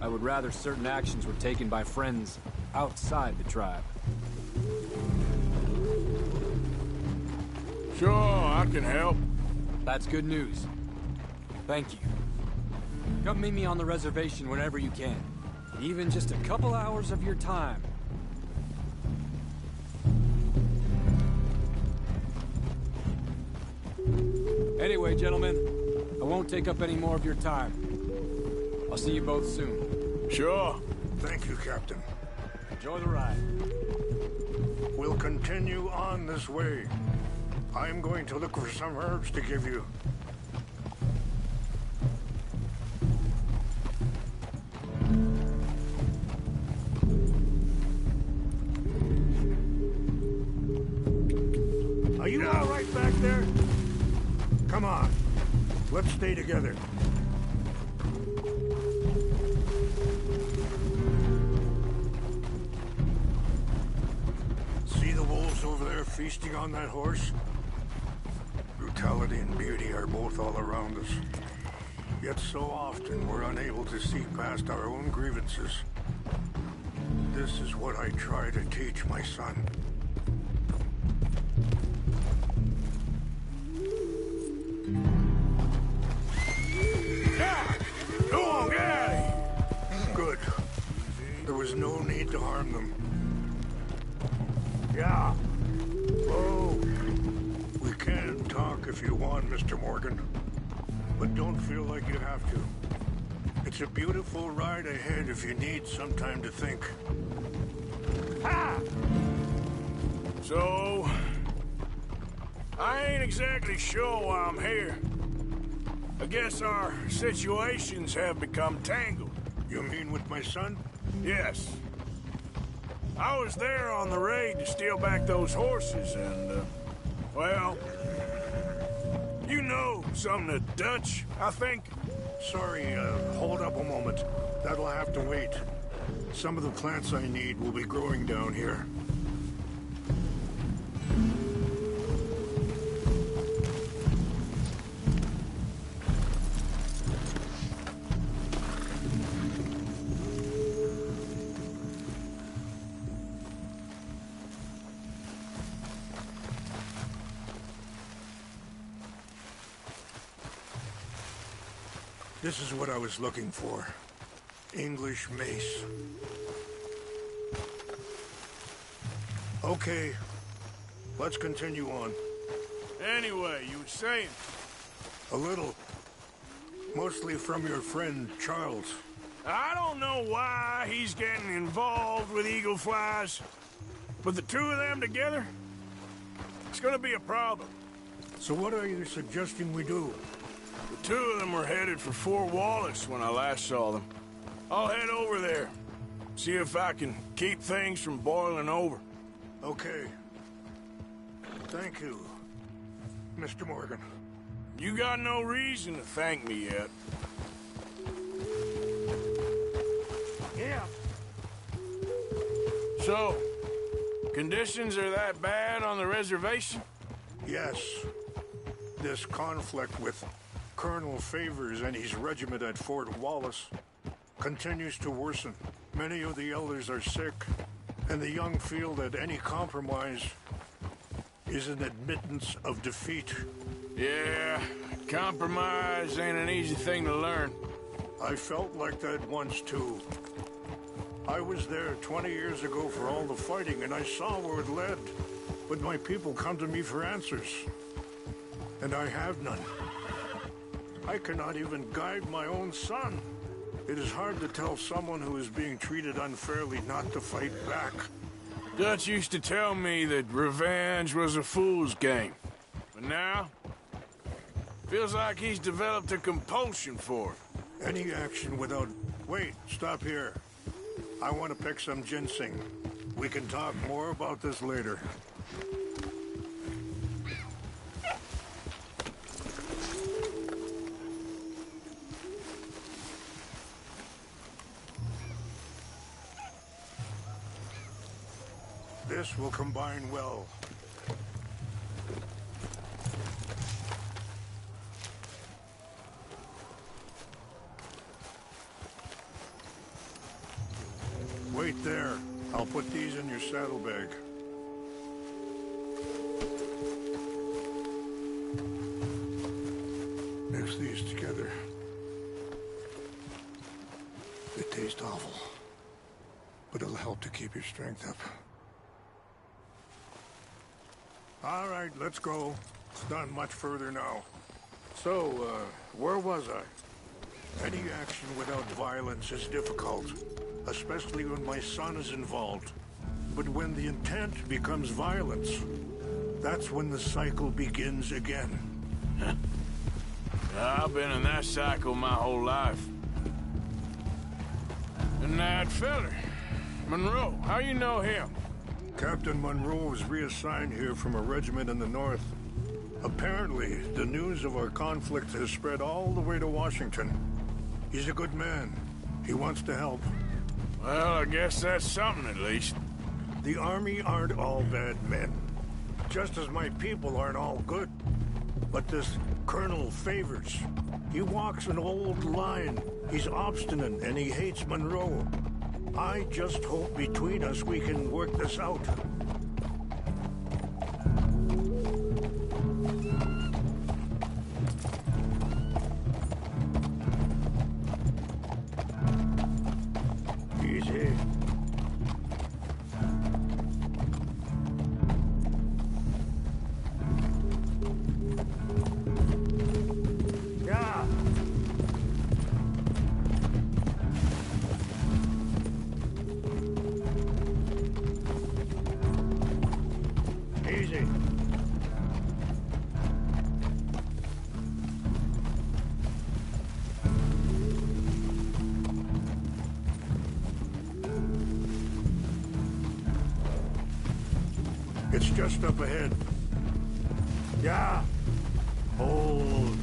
I would rather certain actions were taken by friends outside the tribe. Sure, I can help. That's good news. Thank you. Come meet me on the reservation whenever you can. Even just a couple hours of your time. Anyway, gentlemen, I won't take up any more of your time. I'll see you both soon. Sure. Thank you, Captain. Enjoy the ride. We'll continue on this way. I'm going to look for some herbs to give you. Are you all right back there? Come on. Let's stay together. See the wolves over there feasting on that horse? Brutality and beauty are both all around us. Yet so often we're unable to see past our own grievances. This is what I try to teach my son. no need to harm them. Yeah. Oh, we can talk if you want, Mr. Morgan. But don't feel like you have to. It's a beautiful ride ahead if you need some time to think. Ha! So, I ain't exactly sure why I'm here. I guess our situations have become tangled. You mean with my son? Yes. I was there on the raid to steal back those horses and, well, you know something of Dutch, I think. Sorry, hold up a moment. That'll have to wait. Some of the plants I need will be growing down here. This is what I was looking for. English mace. Okay, let's continue on. Anyway, you were saying? A little. Mostly from your friend, Charles. I don't know why he's getting involved with eagle flies, but the two of them together, it's gonna be a problem. So what are you suggesting we do? The two of them were headed for Fort Wallace when I last saw them. I'll head over there, see if I can keep things from boiling over. Okay. Thank you, Mr. Morgan. You got no reason to thank me yet. Yeah. So, conditions are that bad on the reservation? Yes. This conflict with Colonel Favors and his regiment at Fort Wallace continues to worsen. Many of the elders are sick, and the young feel that any compromise is an admittance of defeat. Yeah, compromise ain't an easy thing to learn. I felt like that once, too. I was there 20 years ago for all the fighting, and I saw where it led. But my people come to me for answers, and I have none. I cannot even guide my own son. It is hard to tell someone who is being treated unfairly not to fight back. Dutch used to tell me that revenge was a fool's game. But now, feels like he's developed a compulsion for it. Any action without... Wait, stop here. I want to pick some ginseng. We can talk more about this later. This will combine well. Wait there. I'll put these in your saddlebag. Mix these together. They taste awful, but it'll help to keep your strength up. All right, let's go. It's not much further now. So, where was I? Any action without violence is difficult, especially when my son is involved. But when the intent becomes violence, that's when the cycle begins again. I've been in that cycle my whole life. And that feller, Monroe, how you know him? Captain Monroe was reassigned here from a regiment in the north. Apparently, the news of our conflict has spread all the way to Washington. He's a good man. He wants to help. Well, I guess that's something at least. The Army aren't all bad men. Just as my people aren't all good. But this Colonel Favors, he walks an old line. He's obstinate and he hates Monroe. I just hope between us we can work this out. Easy. It's just up ahead. Yeah. Hold.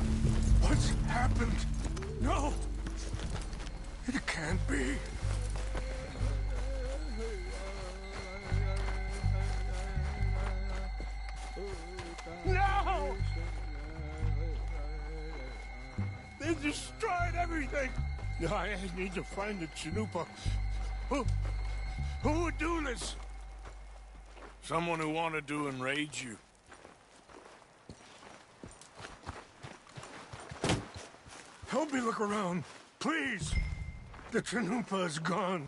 What's happened? No! It can't be. No! They destroyed everything! I need to find the Chanupa. Who would do this? Someone who wanted to enrage you. Help me look around, please. The Chanupa is gone.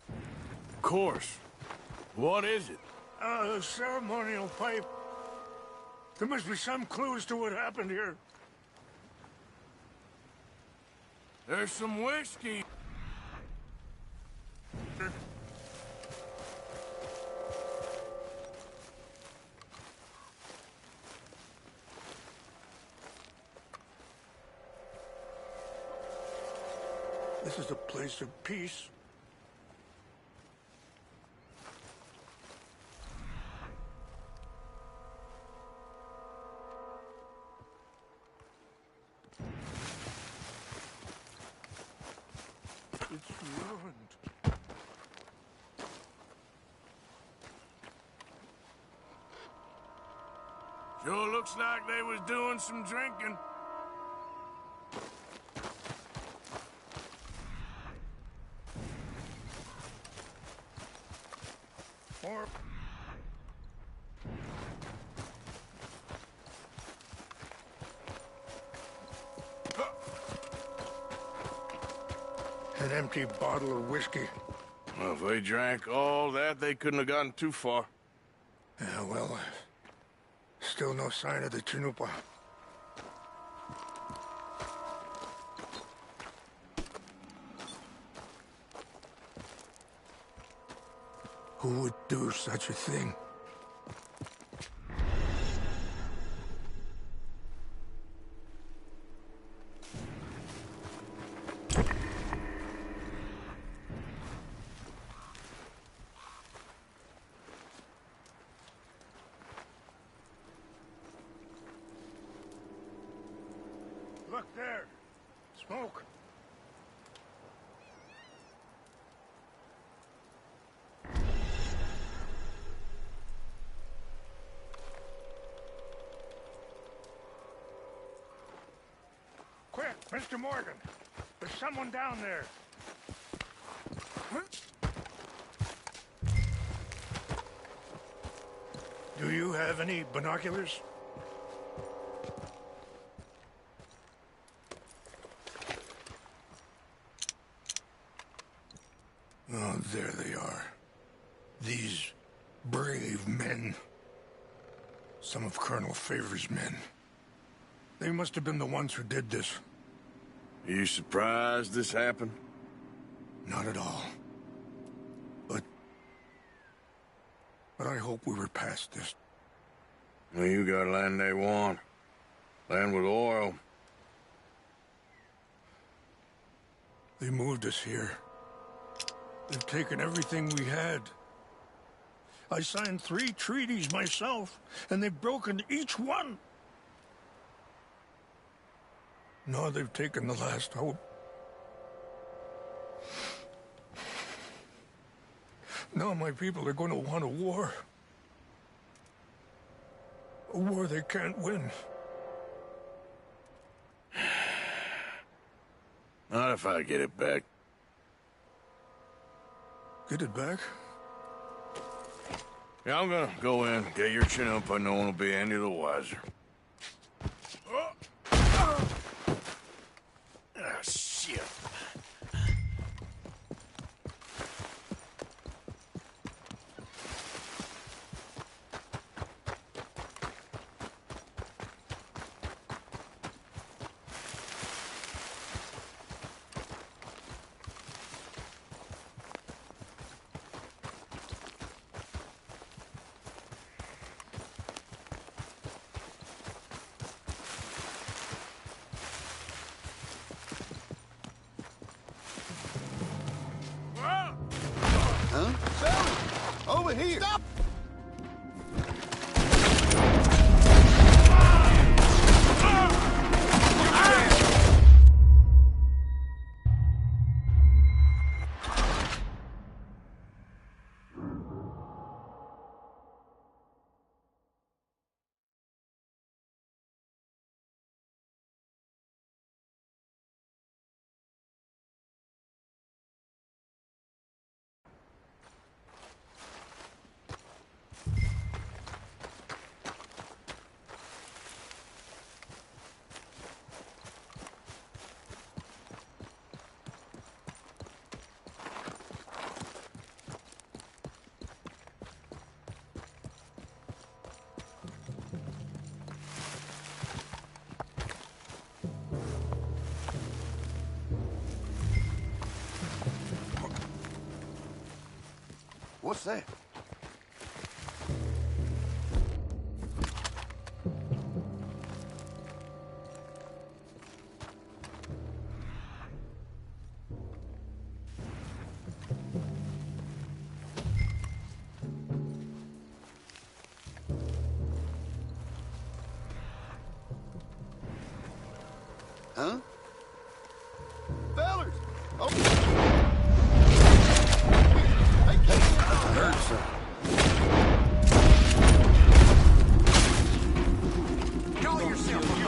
Of course. What is it? A ceremonial pipe. There must be some clues to what happened here. There's some whiskey. This is a place of peace. It's ruined. Sure looks like they was doing some drinking. Or... An empty bottle of whiskey. Well, if they drank all that, they couldn't have gotten too far. Yeah, well, still no sign of the Chanupa. Who would do such a thing? Look there. Smoke. Quick, Mr. Morgan. There's someone down there. Do you have any binoculars? Oh, there they are. These brave men. Some of Colonel Favor's men. They must have been the ones who did this. Are you surprised this happened? Not at all. But I hope we were past this. Well, you got land they want. Land with oil. They moved us here. They've taken everything we had. I signed 3 treaties myself, and they've broken each one. Now they've taken the last hope. Now my people are going to want a war. A war they can't win. Not if I get it back. Get it back? Yeah, I'm gonna go in, get your chin up, and no one will be any the wiser. Ah, shit. over here! Stop! What's that? Huh? Fellas! Oh! I heard something. Call yourself a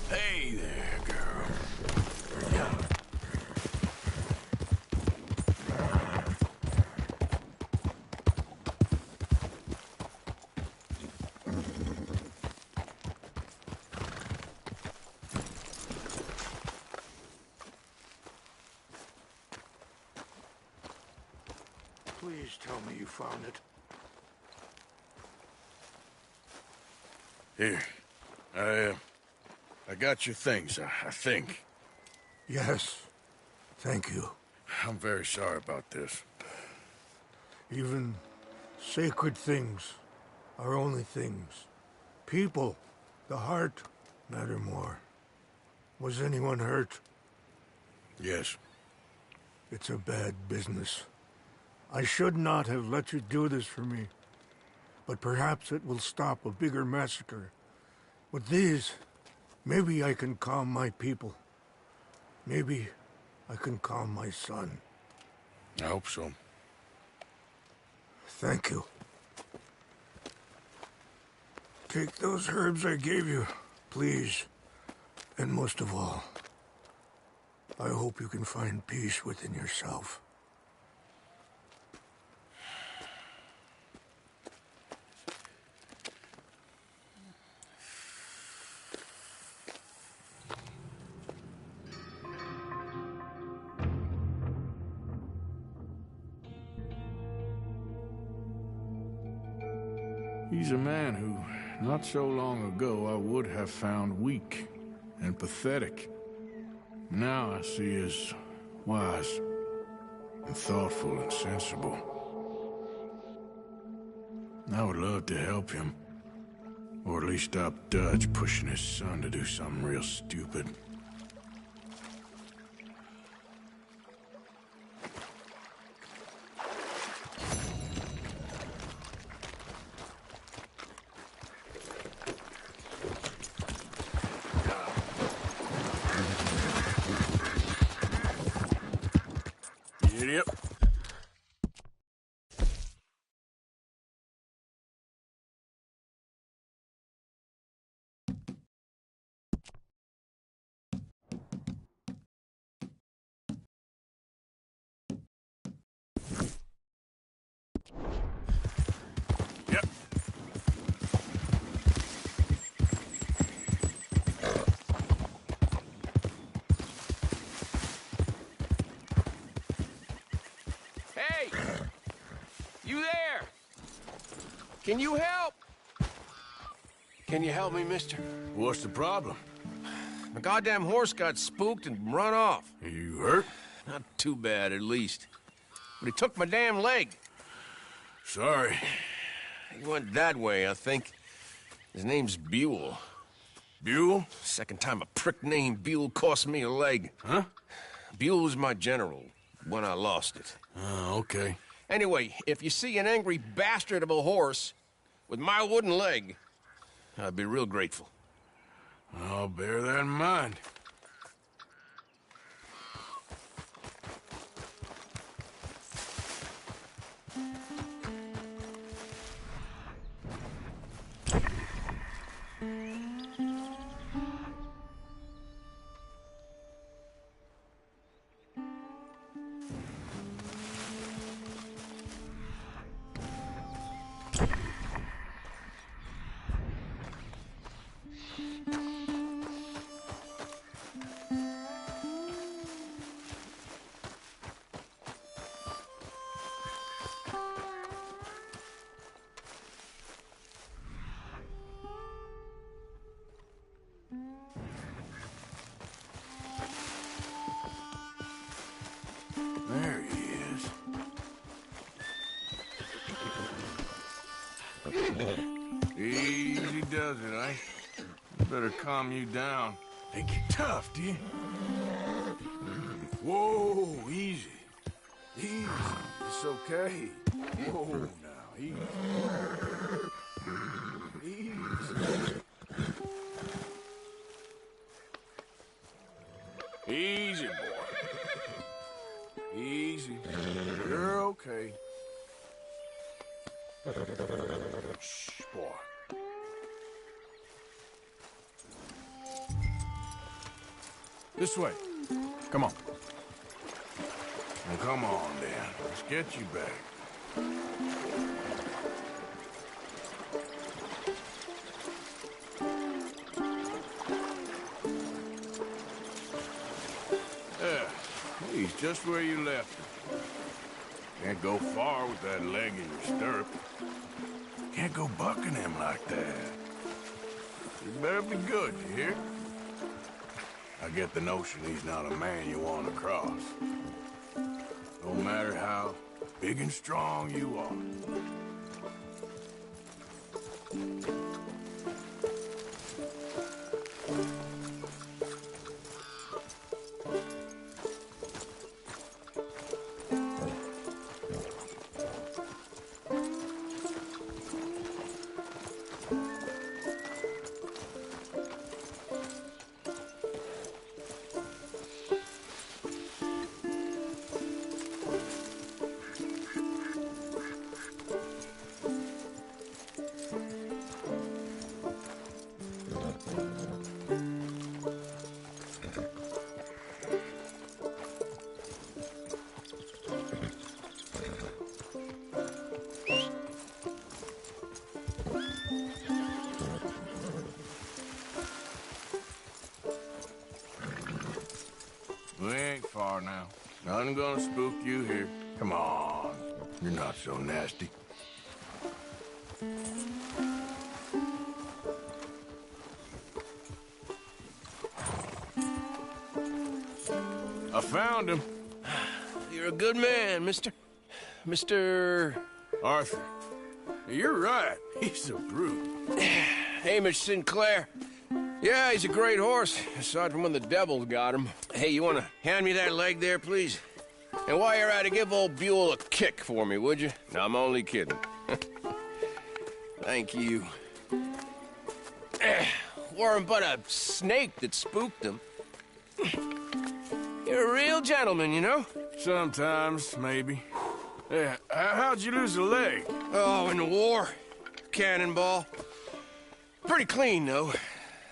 Hey there, girl. Please tell me you found it. Here. I got your things, I think. Yes. Thank you. I'm very sorry about this. Even sacred things are only things. People, the heart, matter more. Was anyone hurt? Yes. It's a bad business. I should not have let you do this for me. But perhaps it will stop a bigger massacre. With these, maybe I can calm my people. Maybe I can calm my son. I hope so. Thank you. Take those herbs I gave you, please. And most of all, I hope you can find peace within yourself. He's a man who, not so long ago, I would have found weak and pathetic. Now I see as wise and thoughtful and sensible. I would love to help him. Or at least stop Dutch pushing his son to do something real stupid. Yep. Yep. Hey! You there? Can you help? Can you help me, mister? What's the problem? My goddamn horse got spooked and run off. You hurt? Not too bad, at least. But he took my damn leg. Sorry. He went that way, I think. His name's Buell. Buell? Second time a prick named Buell cost me a leg. Huh? Buell was my general when I lost it. Oh, okay. Anyway, if you see an angry bastard of a horse with my wooden leg, I'd be real grateful. I'll bear that in mind. There he is. Easy does it, eh? Better calm you down. Think you're tough, do you? Whoa, easy. Easy. It's okay. Whoa, now, easy. Easy. Easy, boy. Easy. You're okay. Shh, boy. This way. Come on. Well, come on, then. Let's get you back. There. He's just where you left him. Can't go far with that leg in your stirrup. Can't go bucking him like that. You better be good, you hear? I get the notion he's not a man you want to cross. No matter how big and strong you are. We ain't far now. Nothing gonna spook you here. Come on. You're not so nasty. I found him. You're a good man, Mr. Arthur. You're right. He's a brute. Hamish Sinclair. Yeah, he's a great horse, aside from when the devils got him. Hey, you want to hand me that leg there, please? And while you're at it, give old Buell a kick for me, would you? No, I'm only kidding. Thank you. Weren't but a snake that spooked him. You're a real gentleman, you know? Sometimes, maybe. Yeah, how'd you lose a leg? Oh, in the war. Cannonball. Pretty clean, though.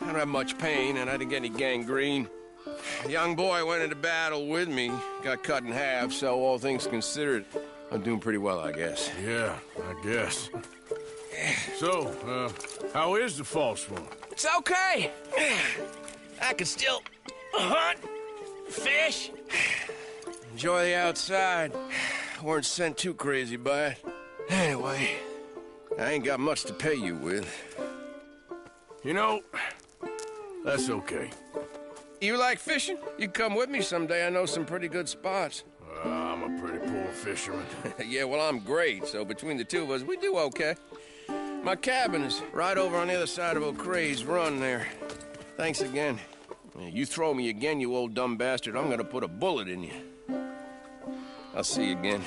I don't have much pain, and I didn't get any gangrene. A young boy went into battle with me, got cut in half, so all things considered, I'm doing pretty well, I guess. Yeah, I guess. So, how is the false one? It's okay. I can still hunt, fish, enjoy the outside. Weren't sent too crazy by it. Anyway, I ain't got much to pay you with. You know, that's okay. You like fishing? You come with me someday. I know some pretty good spots. I'm a pretty poor fisherman. Yeah, well, I'm great, so between the two of us, we do okay. My cabin is right over on the other side of O'Creagh's Run there. Thanks again. You throw me again, you old dumb bastard, I'm gonna put a bullet in you. I'll see you again.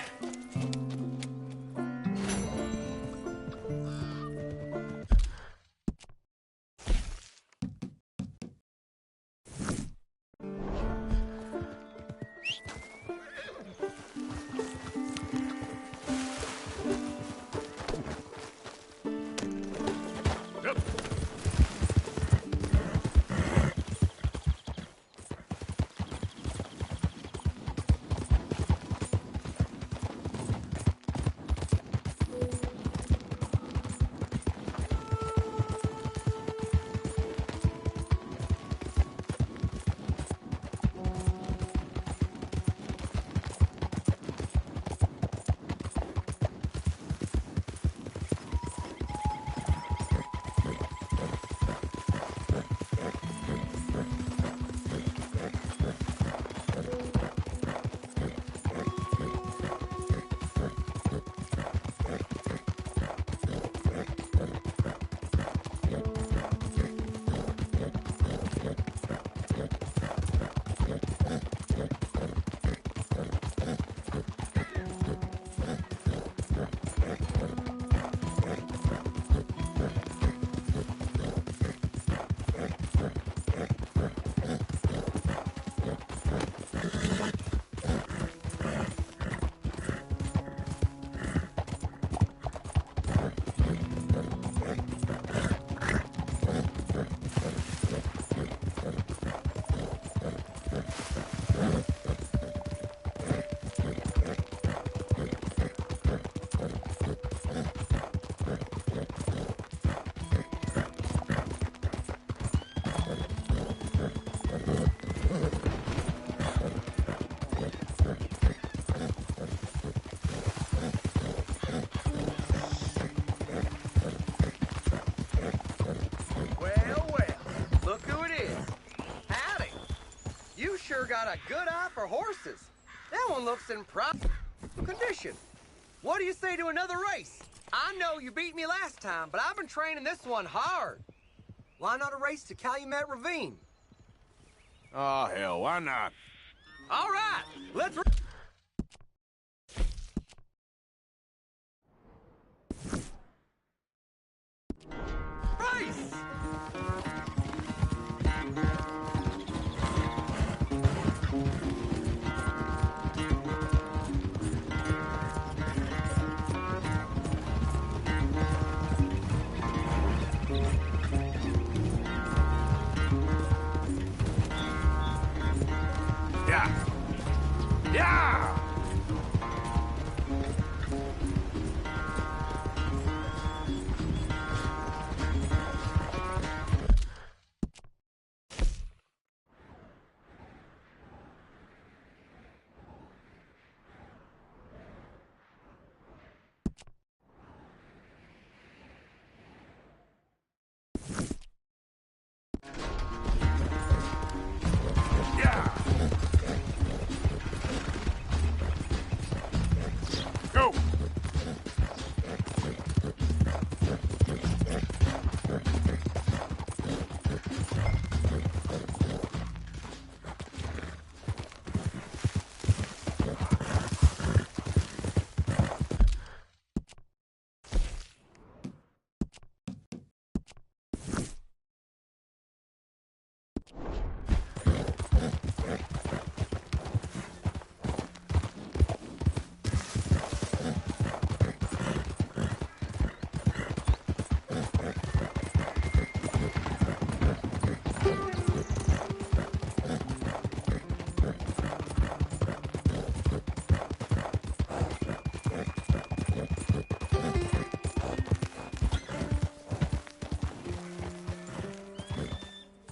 Got a good eye for horses. That one looks in prime condition. What do you say to another race? I know you beat me last time, but I've been training this one hard. Why not a race to Calumet Ravine? Oh, hell, why not? All right, let's... Race! Yeah! go!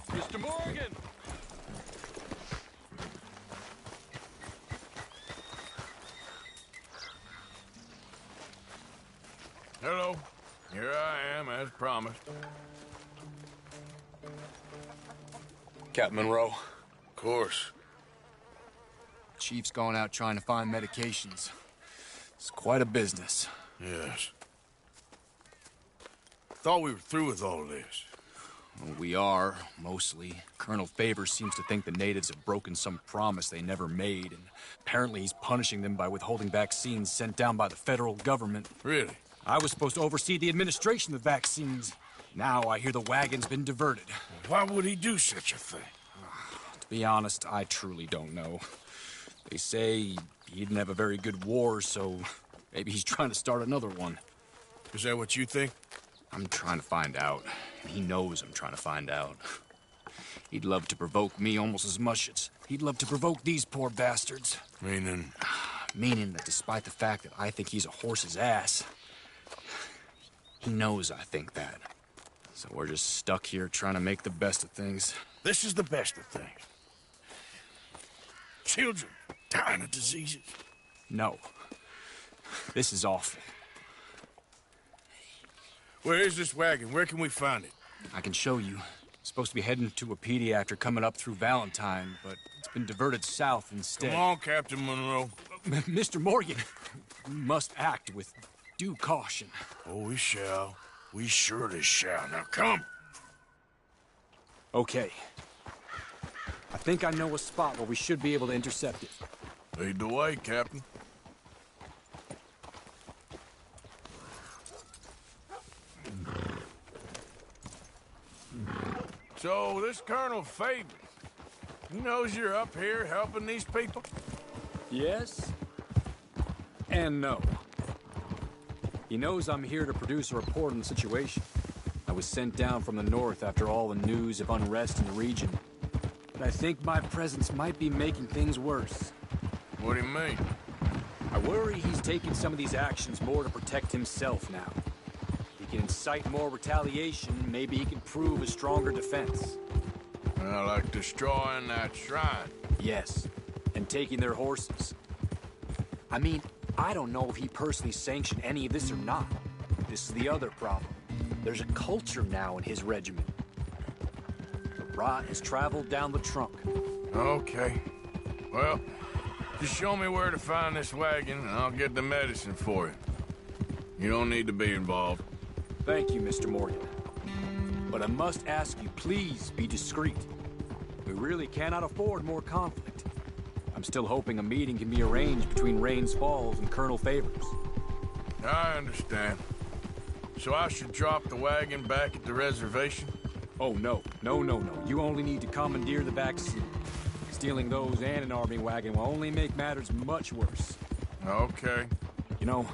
Mr. Morgan! Hello. Here I am, as promised. Captain Monroe. Of course. Chief's going out trying to find medications. It's quite a business. Yes. Thought we were through with all of this. Well, we are, mostly. Colonel Favors seems to think the natives have broken some promise they never made, and apparently he's punishing them by withholding vaccines sent down by the federal government. Really? I was supposed to oversee the administration of the vaccines. Now I hear the wagon's been diverted. Why would he do such a thing? To be honest, I truly don't know. They say he didn't have a very good war, so maybe he's trying to start another one. Is that what you think? I'm trying to find out, and he knows I'm trying to find out. He'd love to provoke me almost as much as he'd love to provoke these poor bastards. Meaning? Meaning that despite the fact that I think he's a horse's ass, he knows I think that. So we're just stuck here trying to make the best of things. This is the best of things. Children dying of diseases. No. This is awful. Where is this wagon? Where can we find it? I can show you. It's supposed to be heading to a PD after coming up through Valentine, but it's been diverted south instead. Come on, Captain Monroe. Mr. Morgan, we must act with due caution. Oh, we shall. We surely shall. Now, come. Okay. I think I know a spot where we should be able to intercept it. Lead the way, Captain. So, this Colonel Favors, he knows you're up here helping these people? Yes. And no. He knows I'm here to produce a report on the situation. I was sent down from the north after all the news of unrest in the region. But I think my presence might be making things worse. What do you mean? I worry he's taking some of these actions more to protect himself now. If he can incite more retaliation, maybe he can prove a stronger defense. Like destroying that shrine? Yes, and taking their horses. I mean, I don't know if he personally sanctioned any of this or not. This is the other problem. There's a culture now in his regiment. The rot has traveled down the trunk. Okay. Well, just show me where to find this wagon, and I'll get the medicine for you. You don't need to be involved. Thank you, Mr. Morgan. But I must ask you, please be discreet. We really cannot afford more conflict. I'm still hoping a meeting can be arranged between Rains Falls and Colonel Favors. I understand. So I should drop the wagon back at the reservation? Oh, no. No, no, no. You only need to commandeer the vaccine. Stealing those and an army wagon will only make matters much worse. Okay. You know,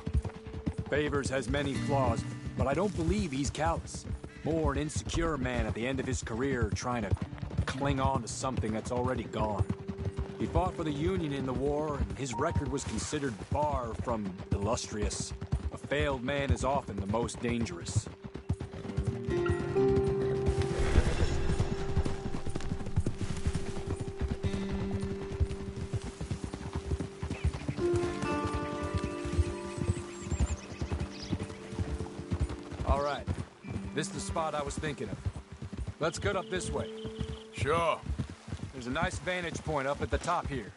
Favors has many flaws, but I don't believe he's callous. More an insecure man at the end of his career trying to cling on to something that's already gone. He fought for the Union in the war, and his record was considered far from illustrious. A failed man is often the most dangerous. All right. This is the spot I was thinking of. Let's get up this way. Sure. There's a nice vantage point up at the top here.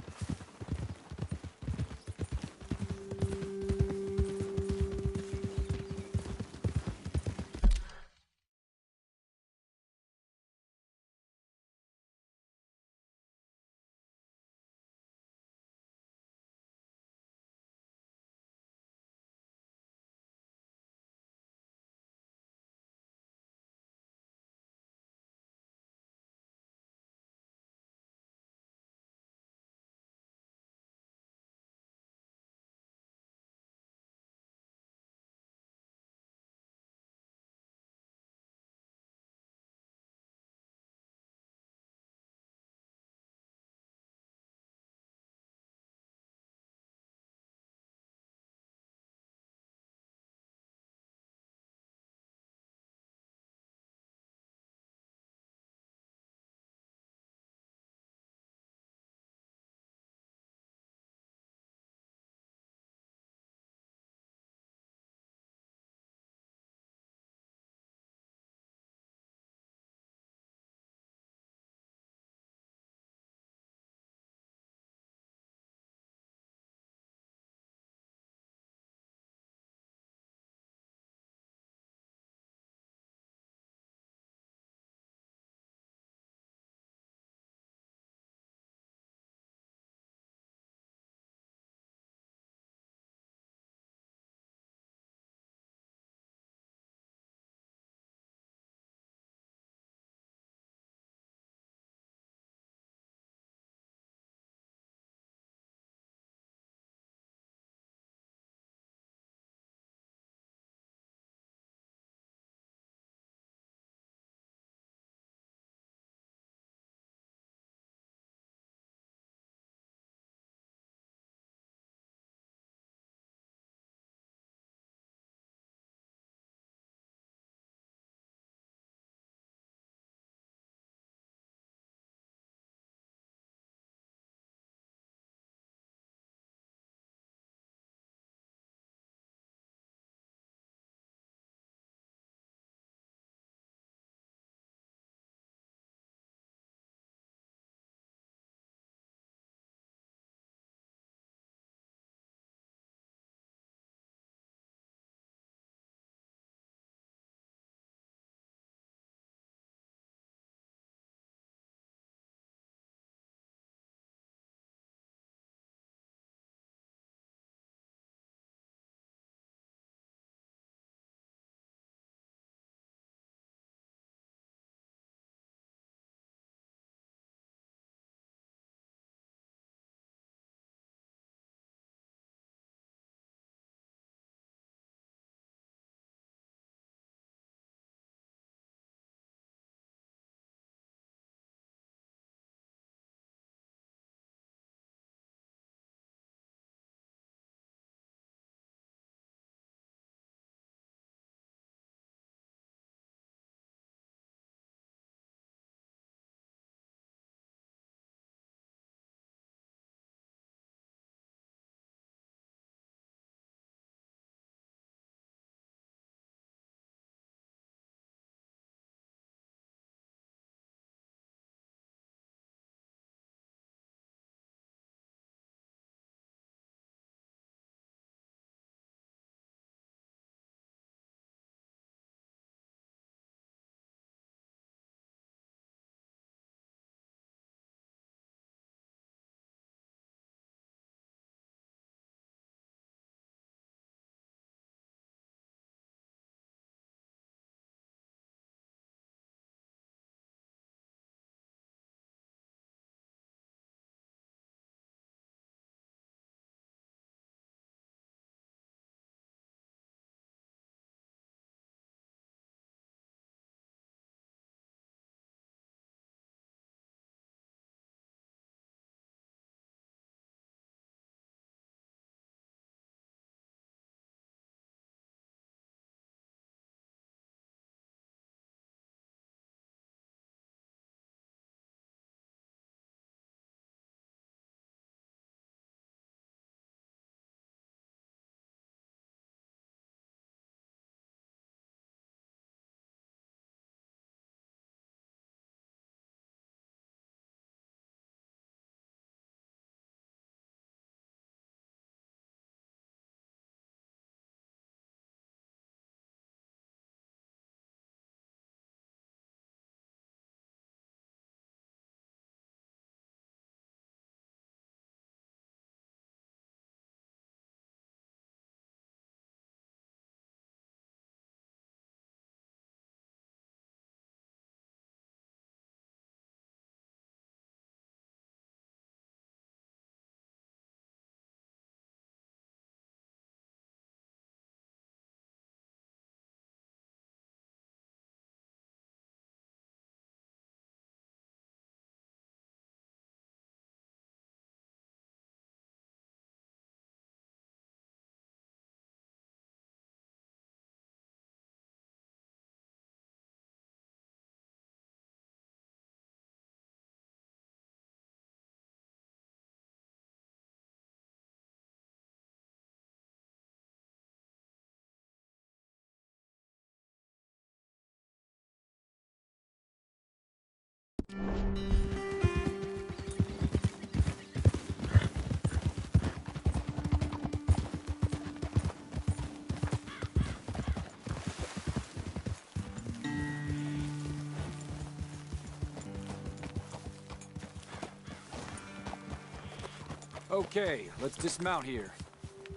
Okay, let's dismount here.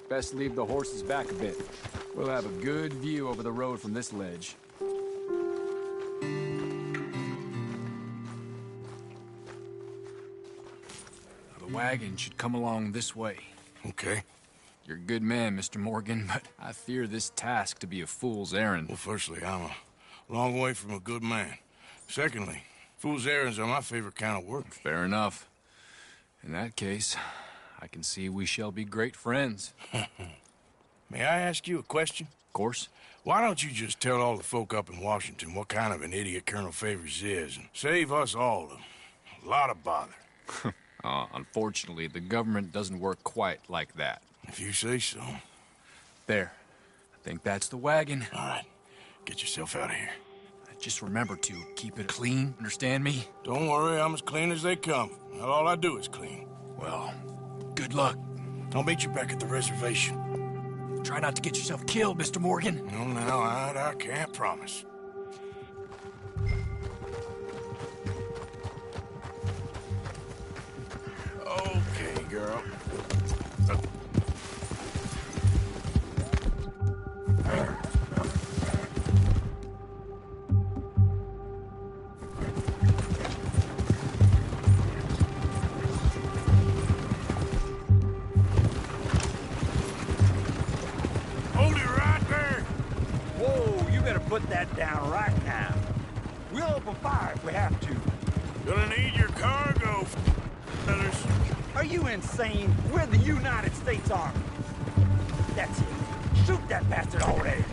Best leave the horses back a bit. We'll have a good view over the road from this ledge. The wagon should come along this way. Okay. You're a good man, Mr. Morgan, but I fear this task to be a fool's errand. Well, firstly, I'm a long way from a good man. Secondly, fool's errands are my favorite kind of work. Fair enough. In that case, I can see we shall be great friends. May I ask you a question? Of course. Why don't you just tell all the folk up in Washington what kind of an idiot Colonel Favors is, and save us all a lot of bother? Unfortunately, the government doesn't work quite like that. If you say so. There. I think that's the wagon. All right. Get yourself out of here. Just remember to keep it clean, understand me? Don't worry, I'm as clean as they come. Not all I do is clean. Well, good luck. I'll meet you back at the reservation. Try not to get yourself killed, Mr. Morgan. No, now, I can't promise. Okay, girl. Put that down right now. We'll open fire if we have to. Gonna need your cargo, fellas. Are you insane? We're the United States Army. That's it. Shoot that bastard already.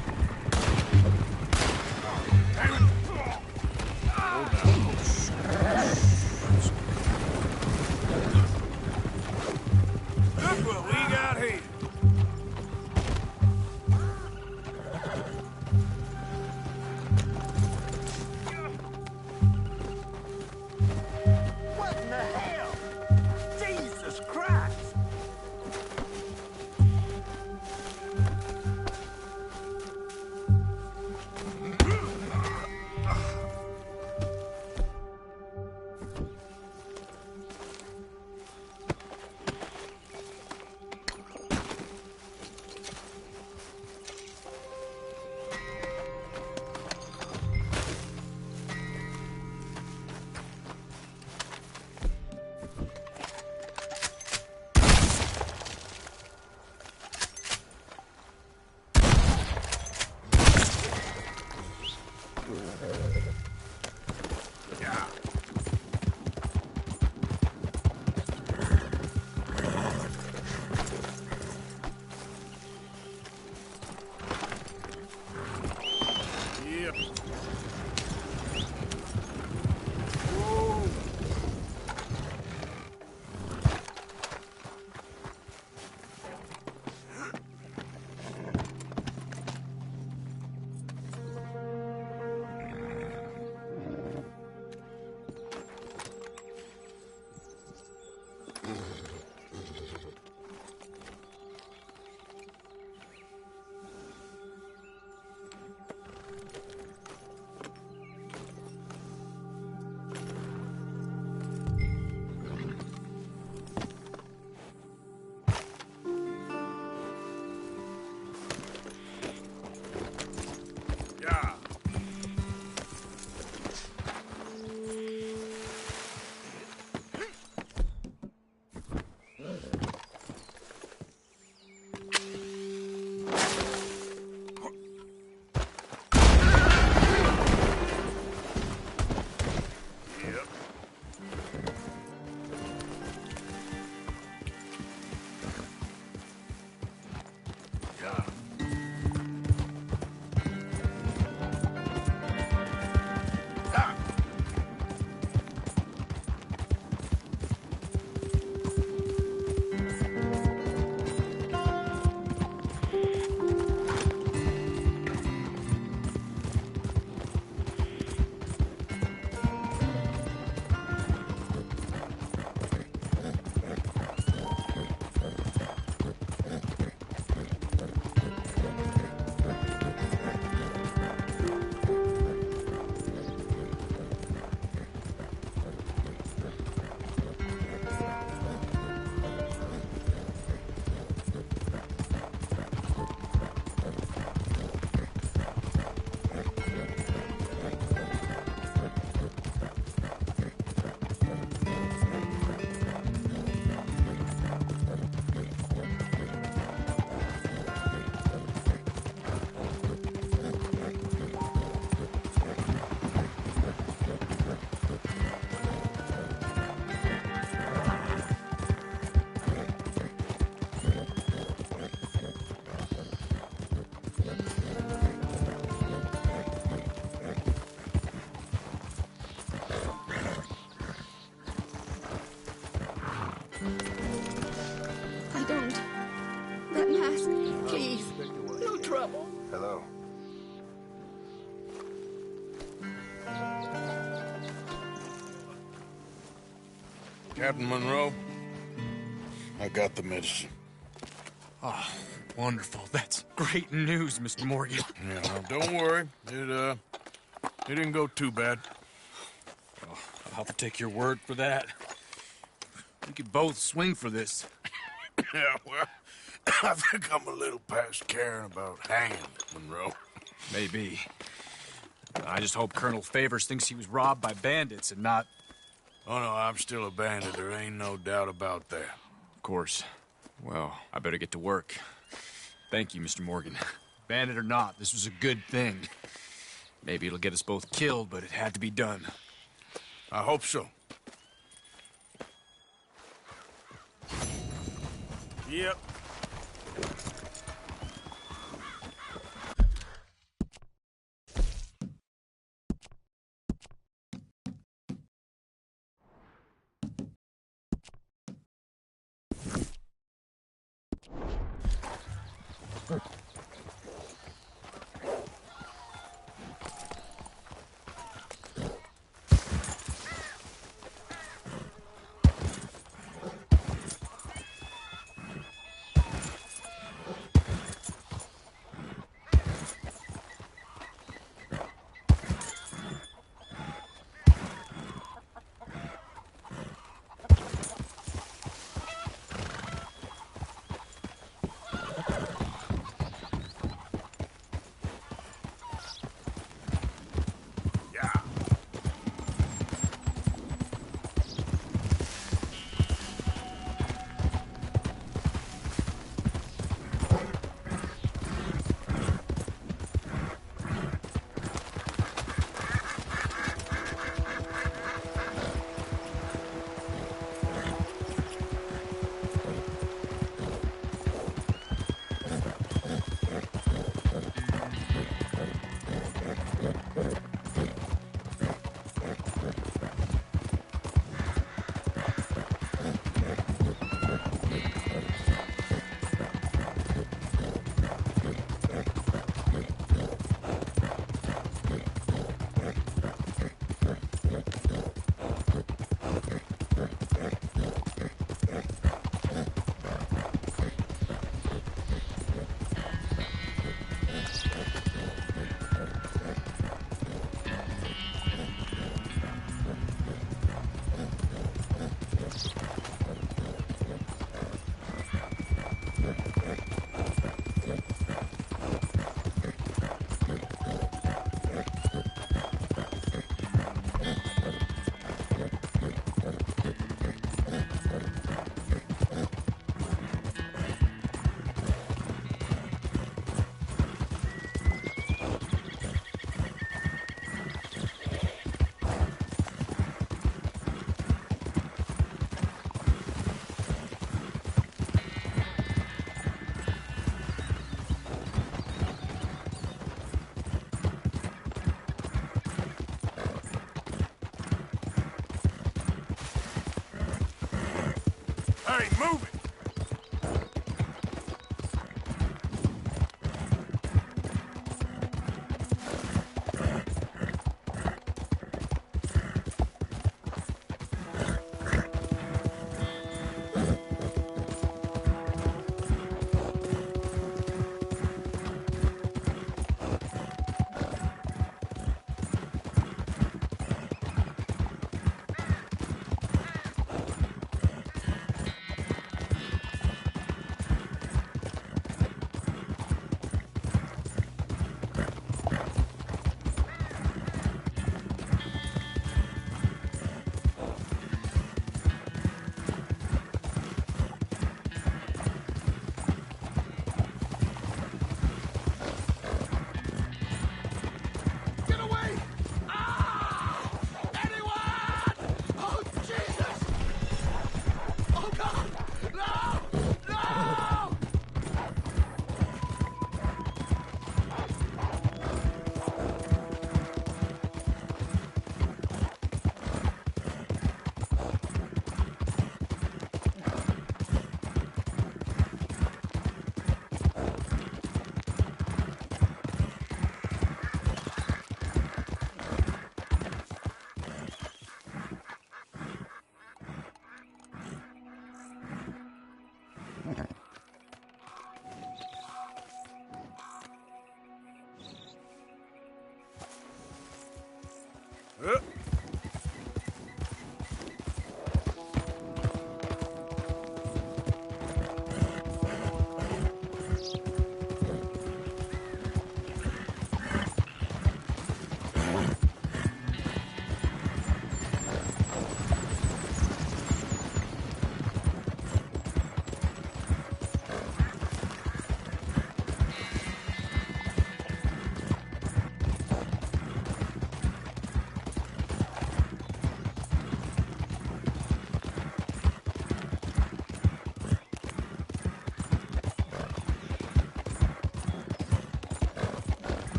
Look what we got here. Captain Monroe, I got the medicine. Oh, wonderful. That's great news, Mr. Morgan. Yeah, don't worry. It didn't go too bad. Oh, I'll have to take your word for that. We could both swing for this. Yeah, well, I think I'm a little past caring about hanging, Monroe. Maybe. I just hope Colonel Favors thinks he was robbed by bandits and not... Oh, no, I'm still a bandit. There ain't no doubt about that. Of course. Well, I better get to work. Thank you, Mr. Morgan. Bandit or not, this was a good thing. Maybe it'll get us both killed, but it had to be done. I hope so. Yep. Hey, move it!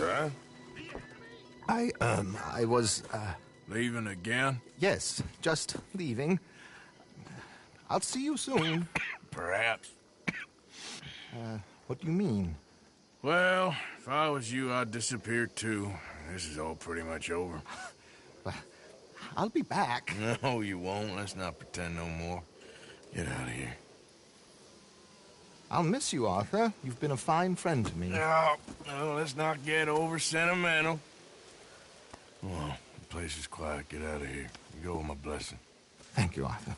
Right? I was, Leaving again? Yes, just leaving. I'll see you soon. Perhaps. What do you mean? Well, if I was you, I'd disappear too. This is all pretty much over. I'll be back. No, you won't. Let's not pretend no more. Get out of here. I'll miss you, Arthur. You've been a fine friend to me. No, let's not get over sentimental. Well, the place is quiet. Get out of here. You go with my blessing. Thank you, Arthur.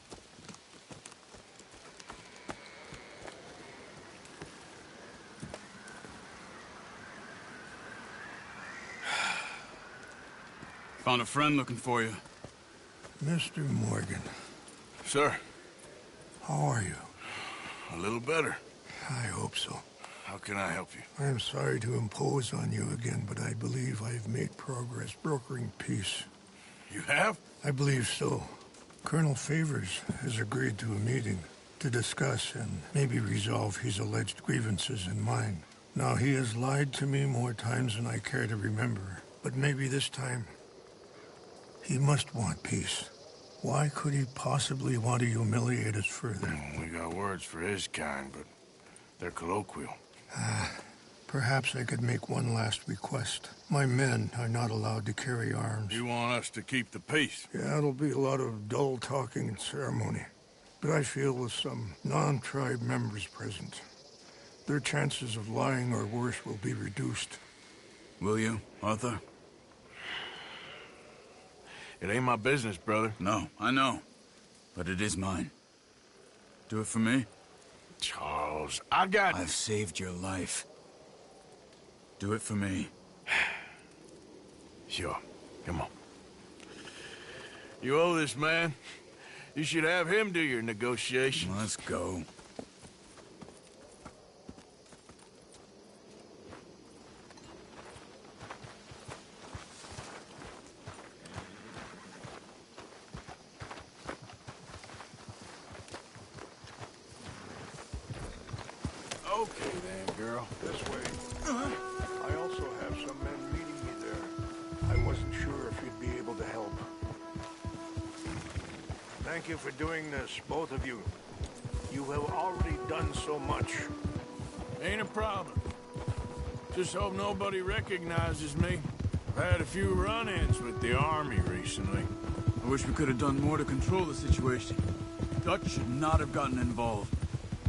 Found a friend looking for you. Mr. Morgan. Sir. How are you? A little better. I hope so. How can I help you? I am sorry to impose on you again, but I believe I've made progress brokering peace. You have? I believe so. Colonel Favors has agreed to a meeting to discuss and maybe resolve his alleged grievances and mine. Now, he has lied to me more times than I care to remember, but maybe this time he must want peace. Why could he possibly want to humiliate us further? We got words for his kind, but they're colloquial. Perhaps I could make one last request. My men are not allowed to carry arms. You want us to keep the peace? Yeah, it'll be a lot of dull talking and ceremony. But I feel with some non-tribe members present, their chances of lying or worse will be reduced. Will you, Arthur? It ain't my business, brother. No, I know. But it is mine. Do it for me? Charles, I've saved your life. Do it for me. Sure. Come on. You owe this man. You should have him do your negotiations. Let's go. Okay then, girl. This way. I also have some men meeting me there. I wasn't sure if you'd be able to help. Thank you for doing this, both of you. You have already done so much. Ain't a problem. Just hope nobody recognizes me. I've had a few run-ins with the army recently. I wish we could have done more to control the situation. Dutch should not have gotten involved.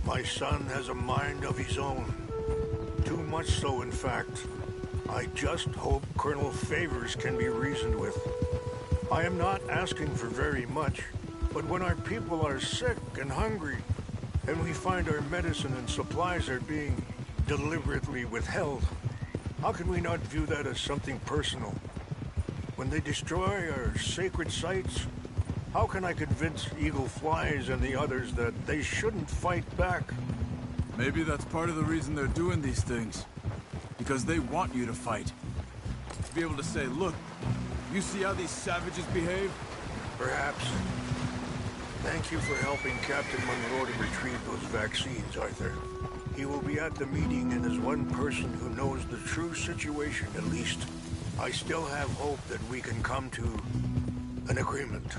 My son has a mind of his own. Too much so, in fact. I just hope Colonel Favors can be reasoned with. I am not asking for very much, but when our people are sick and hungry, and we find our medicine and supplies are being deliberately withheld, how can we not view that as something personal? When they destroy our sacred sites, how can I convince Eagle Flies and the others that they shouldn't fight back? Maybe that's part of the reason they're doing these things. Because they want you to fight. To be able to say, look, you see how these savages behave? Perhaps. Thank you for helping Captain Monroe to retrieve those vaccines, Arthur. He will be at the meeting and is one person who knows the true situation, at least. I still have hope that we can come to an agreement.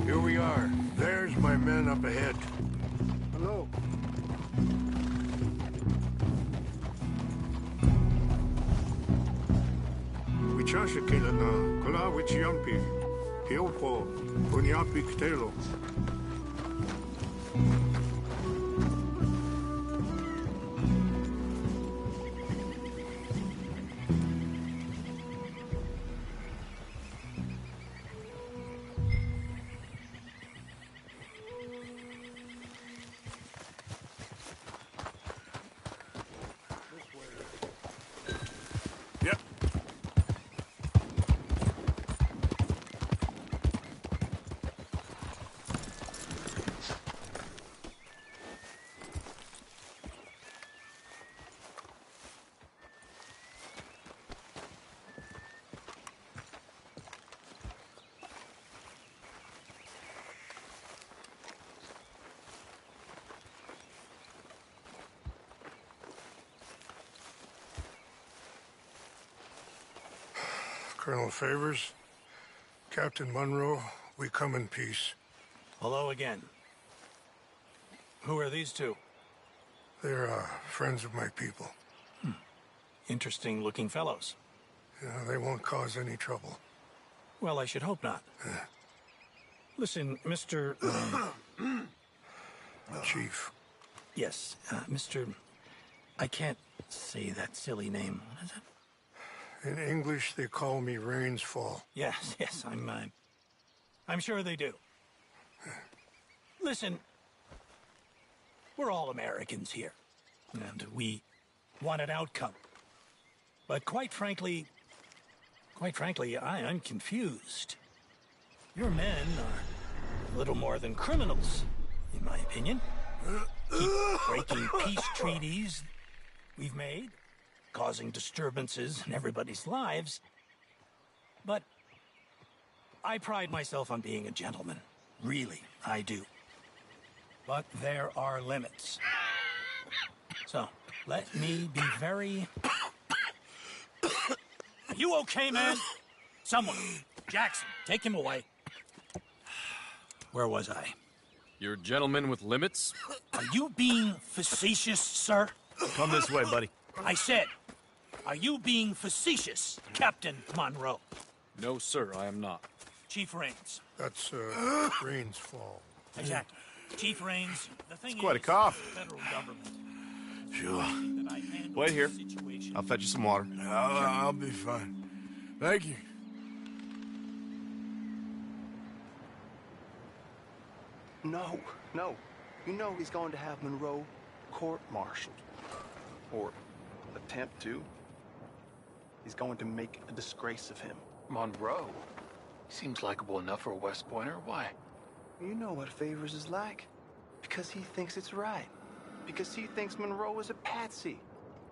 Here we are. There's my men up ahead. Hello. Wichashakilana, Kula Wichiampi, Hiopo, Punyapi Ktelo. Yep. Colonel Favors, Captain Monroe, we come in peace. Hello again. Who are these two? They're friends of my people. Interesting looking fellows. Yeah, they won't cause any trouble. Well, I should hope not. Listen, Mr. Chief. Yes, Mr. I can't say that silly name. What is it? In English, they call me Rains Fall. Yes, I'm sure they do. Listen, we're all Americans here, and we want an outcome. But quite frankly, I'm confused. Your men are little more than criminals, in my opinion. Keep breaking peace treaties we've made, causing disturbances in everybody's lives. But I pride myself on being a gentleman. Really, I do. But there are limits. So, let me be very... Are you okay, man? Someone. Jackson, take him away. Where was I? You're a gentleman with limits? Are you being facetious, sir? Come this way, buddy. I said, are you being facetious, Captain Monroe? No, sir, I am not. Chief Rains. That's, Rains Fall. Exactly. Chief Rains, the thing It's quite a is, cough. the federal government. Sure. Wait here. I'll fetch you some water. I'll be fine. Thank you. No. You know he's going to have Monroe court-martialed. Or attempt to. He's going to make a disgrace of him. Monroe? Seems likable enough for a West Pointer. Why? You know what Favors is like. Because he thinks it's right. Because he thinks Monroe is a patsy.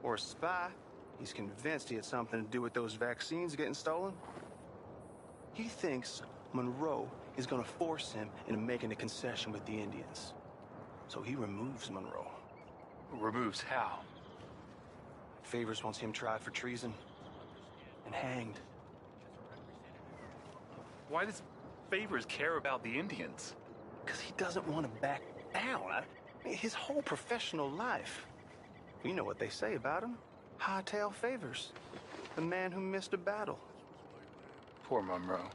Or a spy. He's convinced he had something to do with those vaccines getting stolen. He thinks Monroe is going to force him into making a concession with the Indians. So he removes Monroe. Removes how? Favors wants him tried for treason and hanged. Why does Favors care about the Indians? Because he doesn't want to back down. His whole professional life. You know what they say about him. Hightail Favors. The man who missed a battle. Poor Monroe.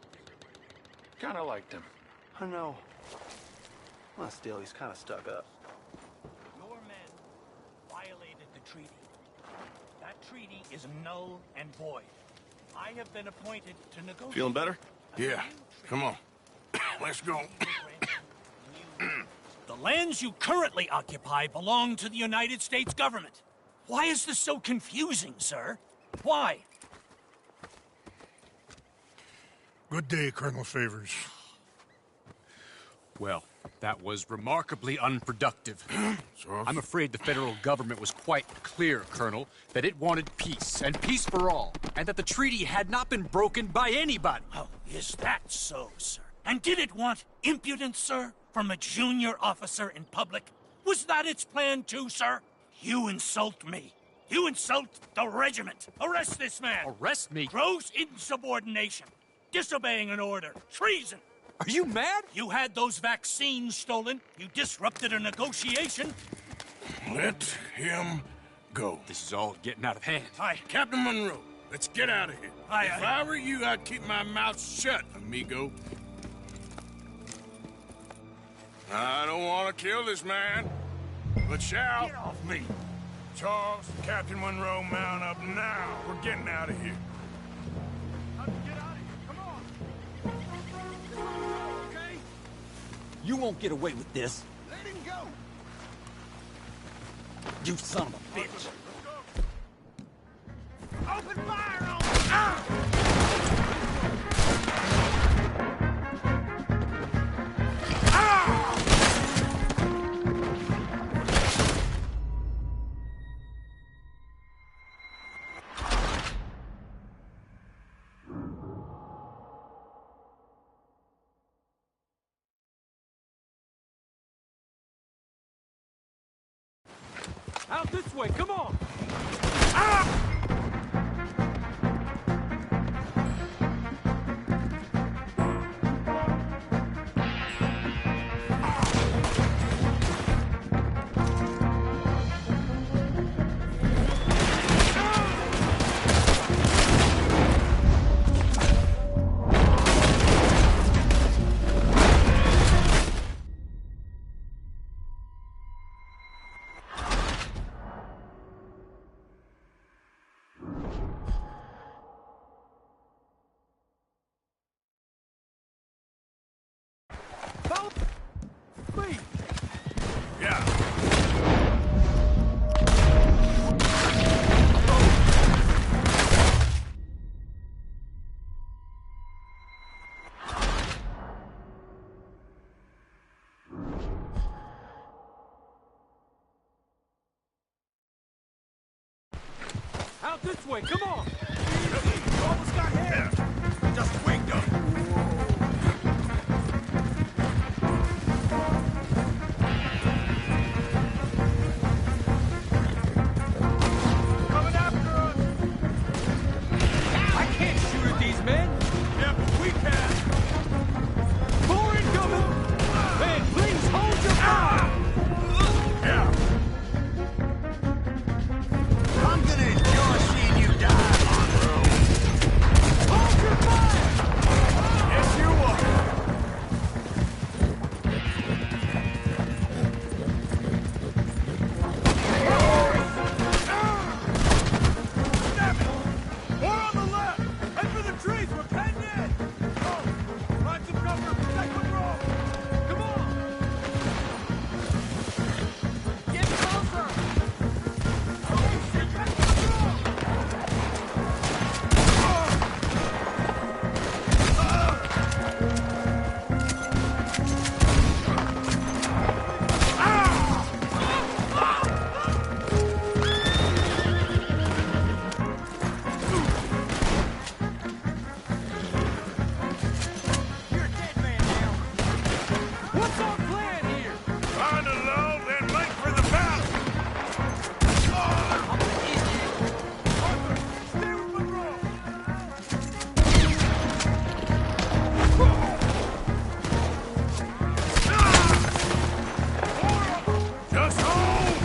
Kinda liked him. I know. Well, still, he's kind of stuck up. Your men violated the treaty. That treaty is null and void. I have been appointed to negotiate. Feeling better? Yeah. Come on. Let's go. The lands you currently occupy belong to the United States government. Why is this so confusing, sir? Why? Good day, Colonel Favors. Well, that was remarkably unproductive. I'm afraid the federal government was quite clear, Colonel, that it wanted peace, and peace for all, and that the treaty had not been broken by anybody. Oh, is that so, sir? And did it want impudence, sir, from a junior officer in public? Was that its plan too, sir? You insult me. You insult the regiment. Arrest this man. Arrest me? Gross insubordination. Disobeying an order. Treason. Are you mad? You had those vaccines stolen. You disrupted a negotiation. Let him go. This is all getting out of hand. Aye. Captain Monroe, let's get out of here. Aye, If I were you, I'd keep my mouth shut, amigo. I don't want to kill this man, but shall. Get off me. Charles, Captain Monroe, mount up now. We're getting out of here. Get out of here. Come on. Okay? You won't get away with this. Let him go! You son of a bitch. Open fire Out this way, come on! Out this way, come on! You almost got hit! Just winged him! Coming after us! I can't shoot at these men! Yeah, but we can! More incoming! Man, please hold your fire! Yeah. I'm gonna enjoy seeing you die, Monroe! Hold your fire! Yes, you are. More on the left! Head for the trees! We're penned in! Oh! Find some cover! Protect the road! Come on! Get closer! Oh, shit! Protect the road! You're a dead man now! What's our plan here? Find a lull, then make for the battle. Stay with Monroe! Just hold.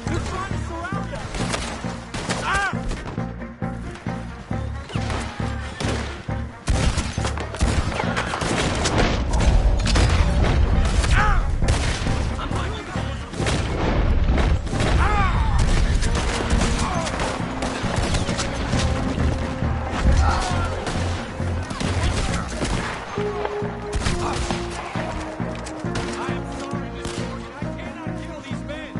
They're trying to surround us! I am sorry, Miss Morgan. I cannot kill these men.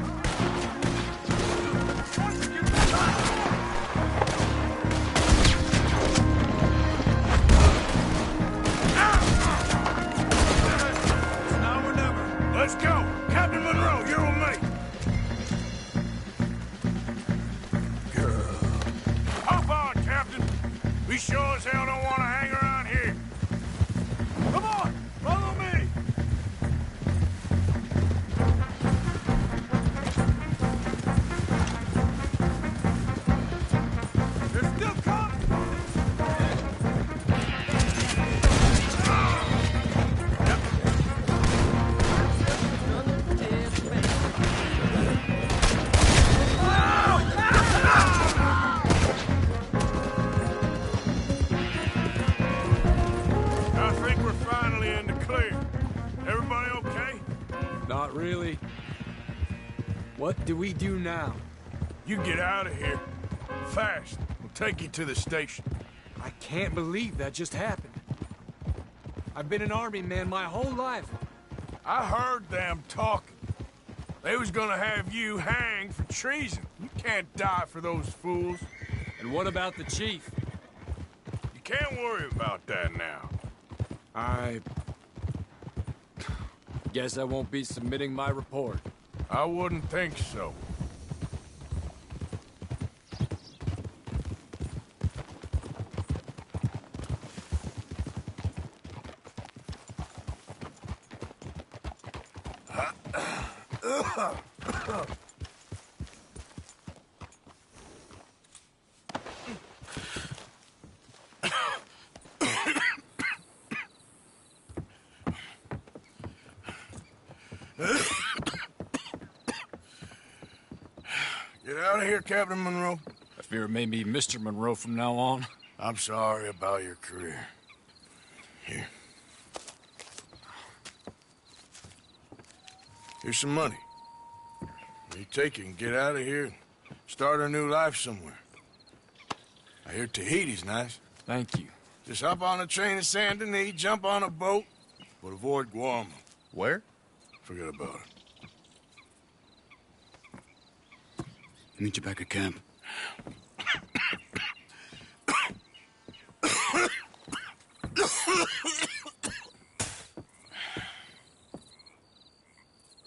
Now or never. Let's go. Captain Monroe, you're with me. Hop on, Captain. We sure as hell don't want to hang around here. Come on, follow me. They're still coming! I think we're finally in the clear. Everybody okay? Not really. What do we do now? You get out of here. Fast. We'll take you to the station. I can't believe that just happened. I've been an army man my whole life. I heard them talking. They was gonna have you hanged for treason. You can't die for those fools. And what about the chief? You can't worry about that now. I guess I won't be submitting my report. I wouldn't think so. Get out of here, Captain Monroe. I fear it may be Mr. Monroe from now on. I'm sorry about your career. Here. Here's some money. You take it and get out of here and start a new life somewhere. I hear Tahiti's nice. Thank you. Just hop on a train to Saint Denis, jump on a boat, but avoid Guam. Where? Forget about it. Meet you back at camp.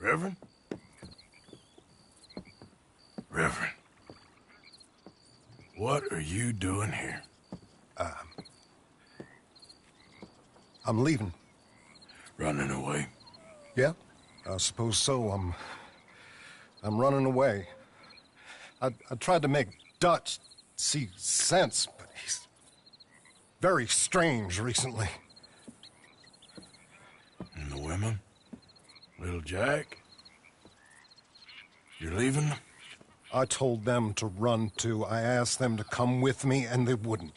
Reverend? Reverend. What are you doing here? I'm leaving. Running away? Yeah, I suppose so. I'm running away. I tried to make Dutch see sense, but he's very strange recently. And the women? Little Jack? You're leaving them? I told them to run too. I asked them to come with me, and they wouldn't.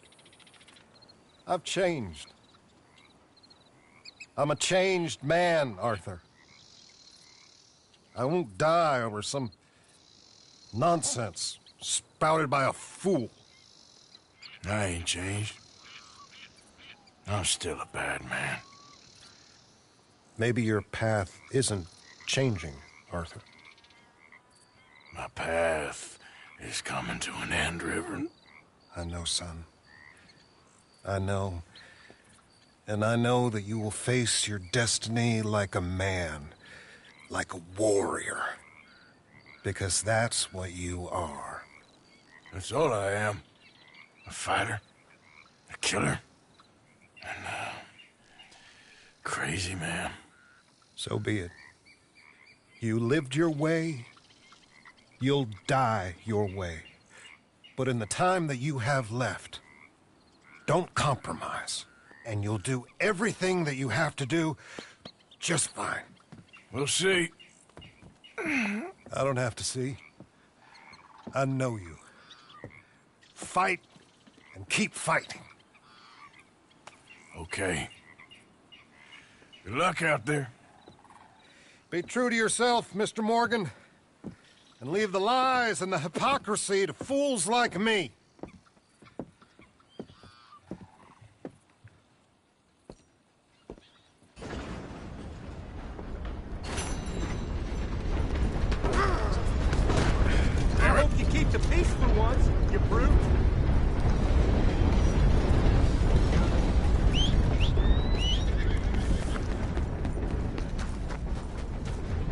I've changed. I'm a changed man, Arthur. I won't die over some nonsense spouted by a fool. I ain't changed. I'm still a bad man. Maybe your path isn't changing, Arthur. My path is coming to an end, Reverend. I know, son. I know. And I know that you will face your destiny like a man, like a warrior. Because that's what you are. That's all I am. A fighter, a killer, and a crazy man. So be it. You lived your way, you'll die your way. But in the time that you have left, don't compromise. And you'll do everything that you have to do just fine. We'll see. I don't have to see. I know you. Fight and keep fighting. Okay. Good luck out there. Be true to yourself, Mr. Morgan. And leave the lies and the hypocrisy to fools like me. I hope you keep the peace for once, you brute.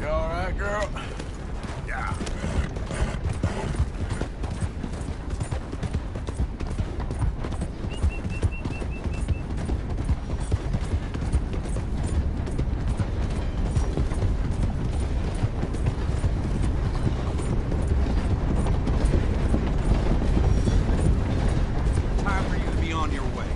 You all right, girl? Yeah. Time for you to be on your way.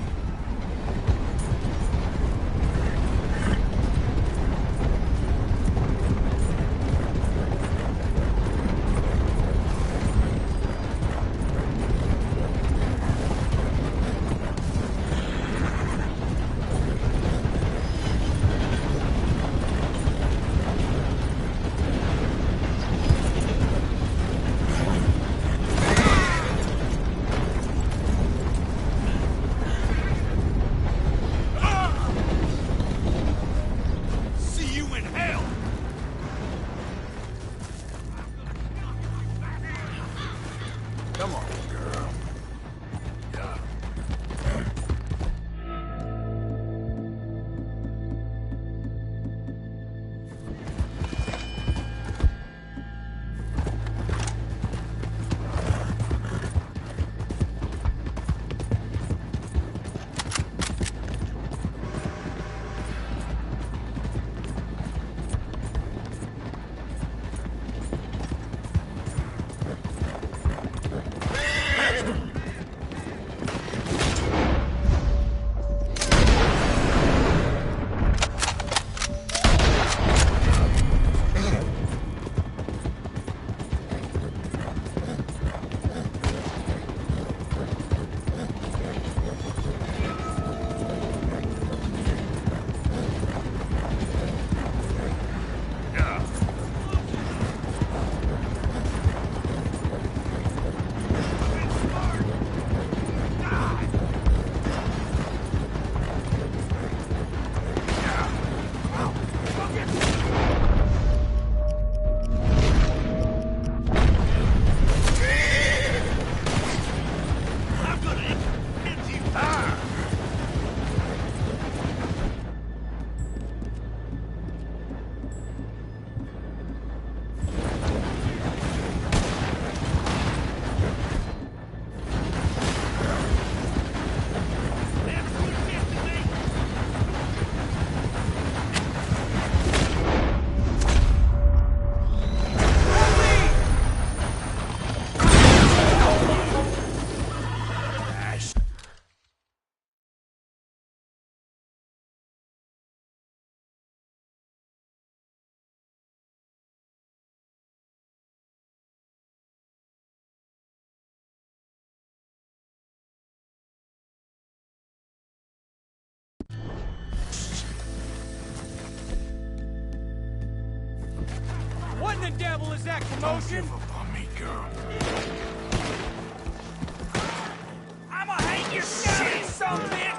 What in the devil is that commotion? Don't give up on me, girl. I'ma hang your son, son, bitch!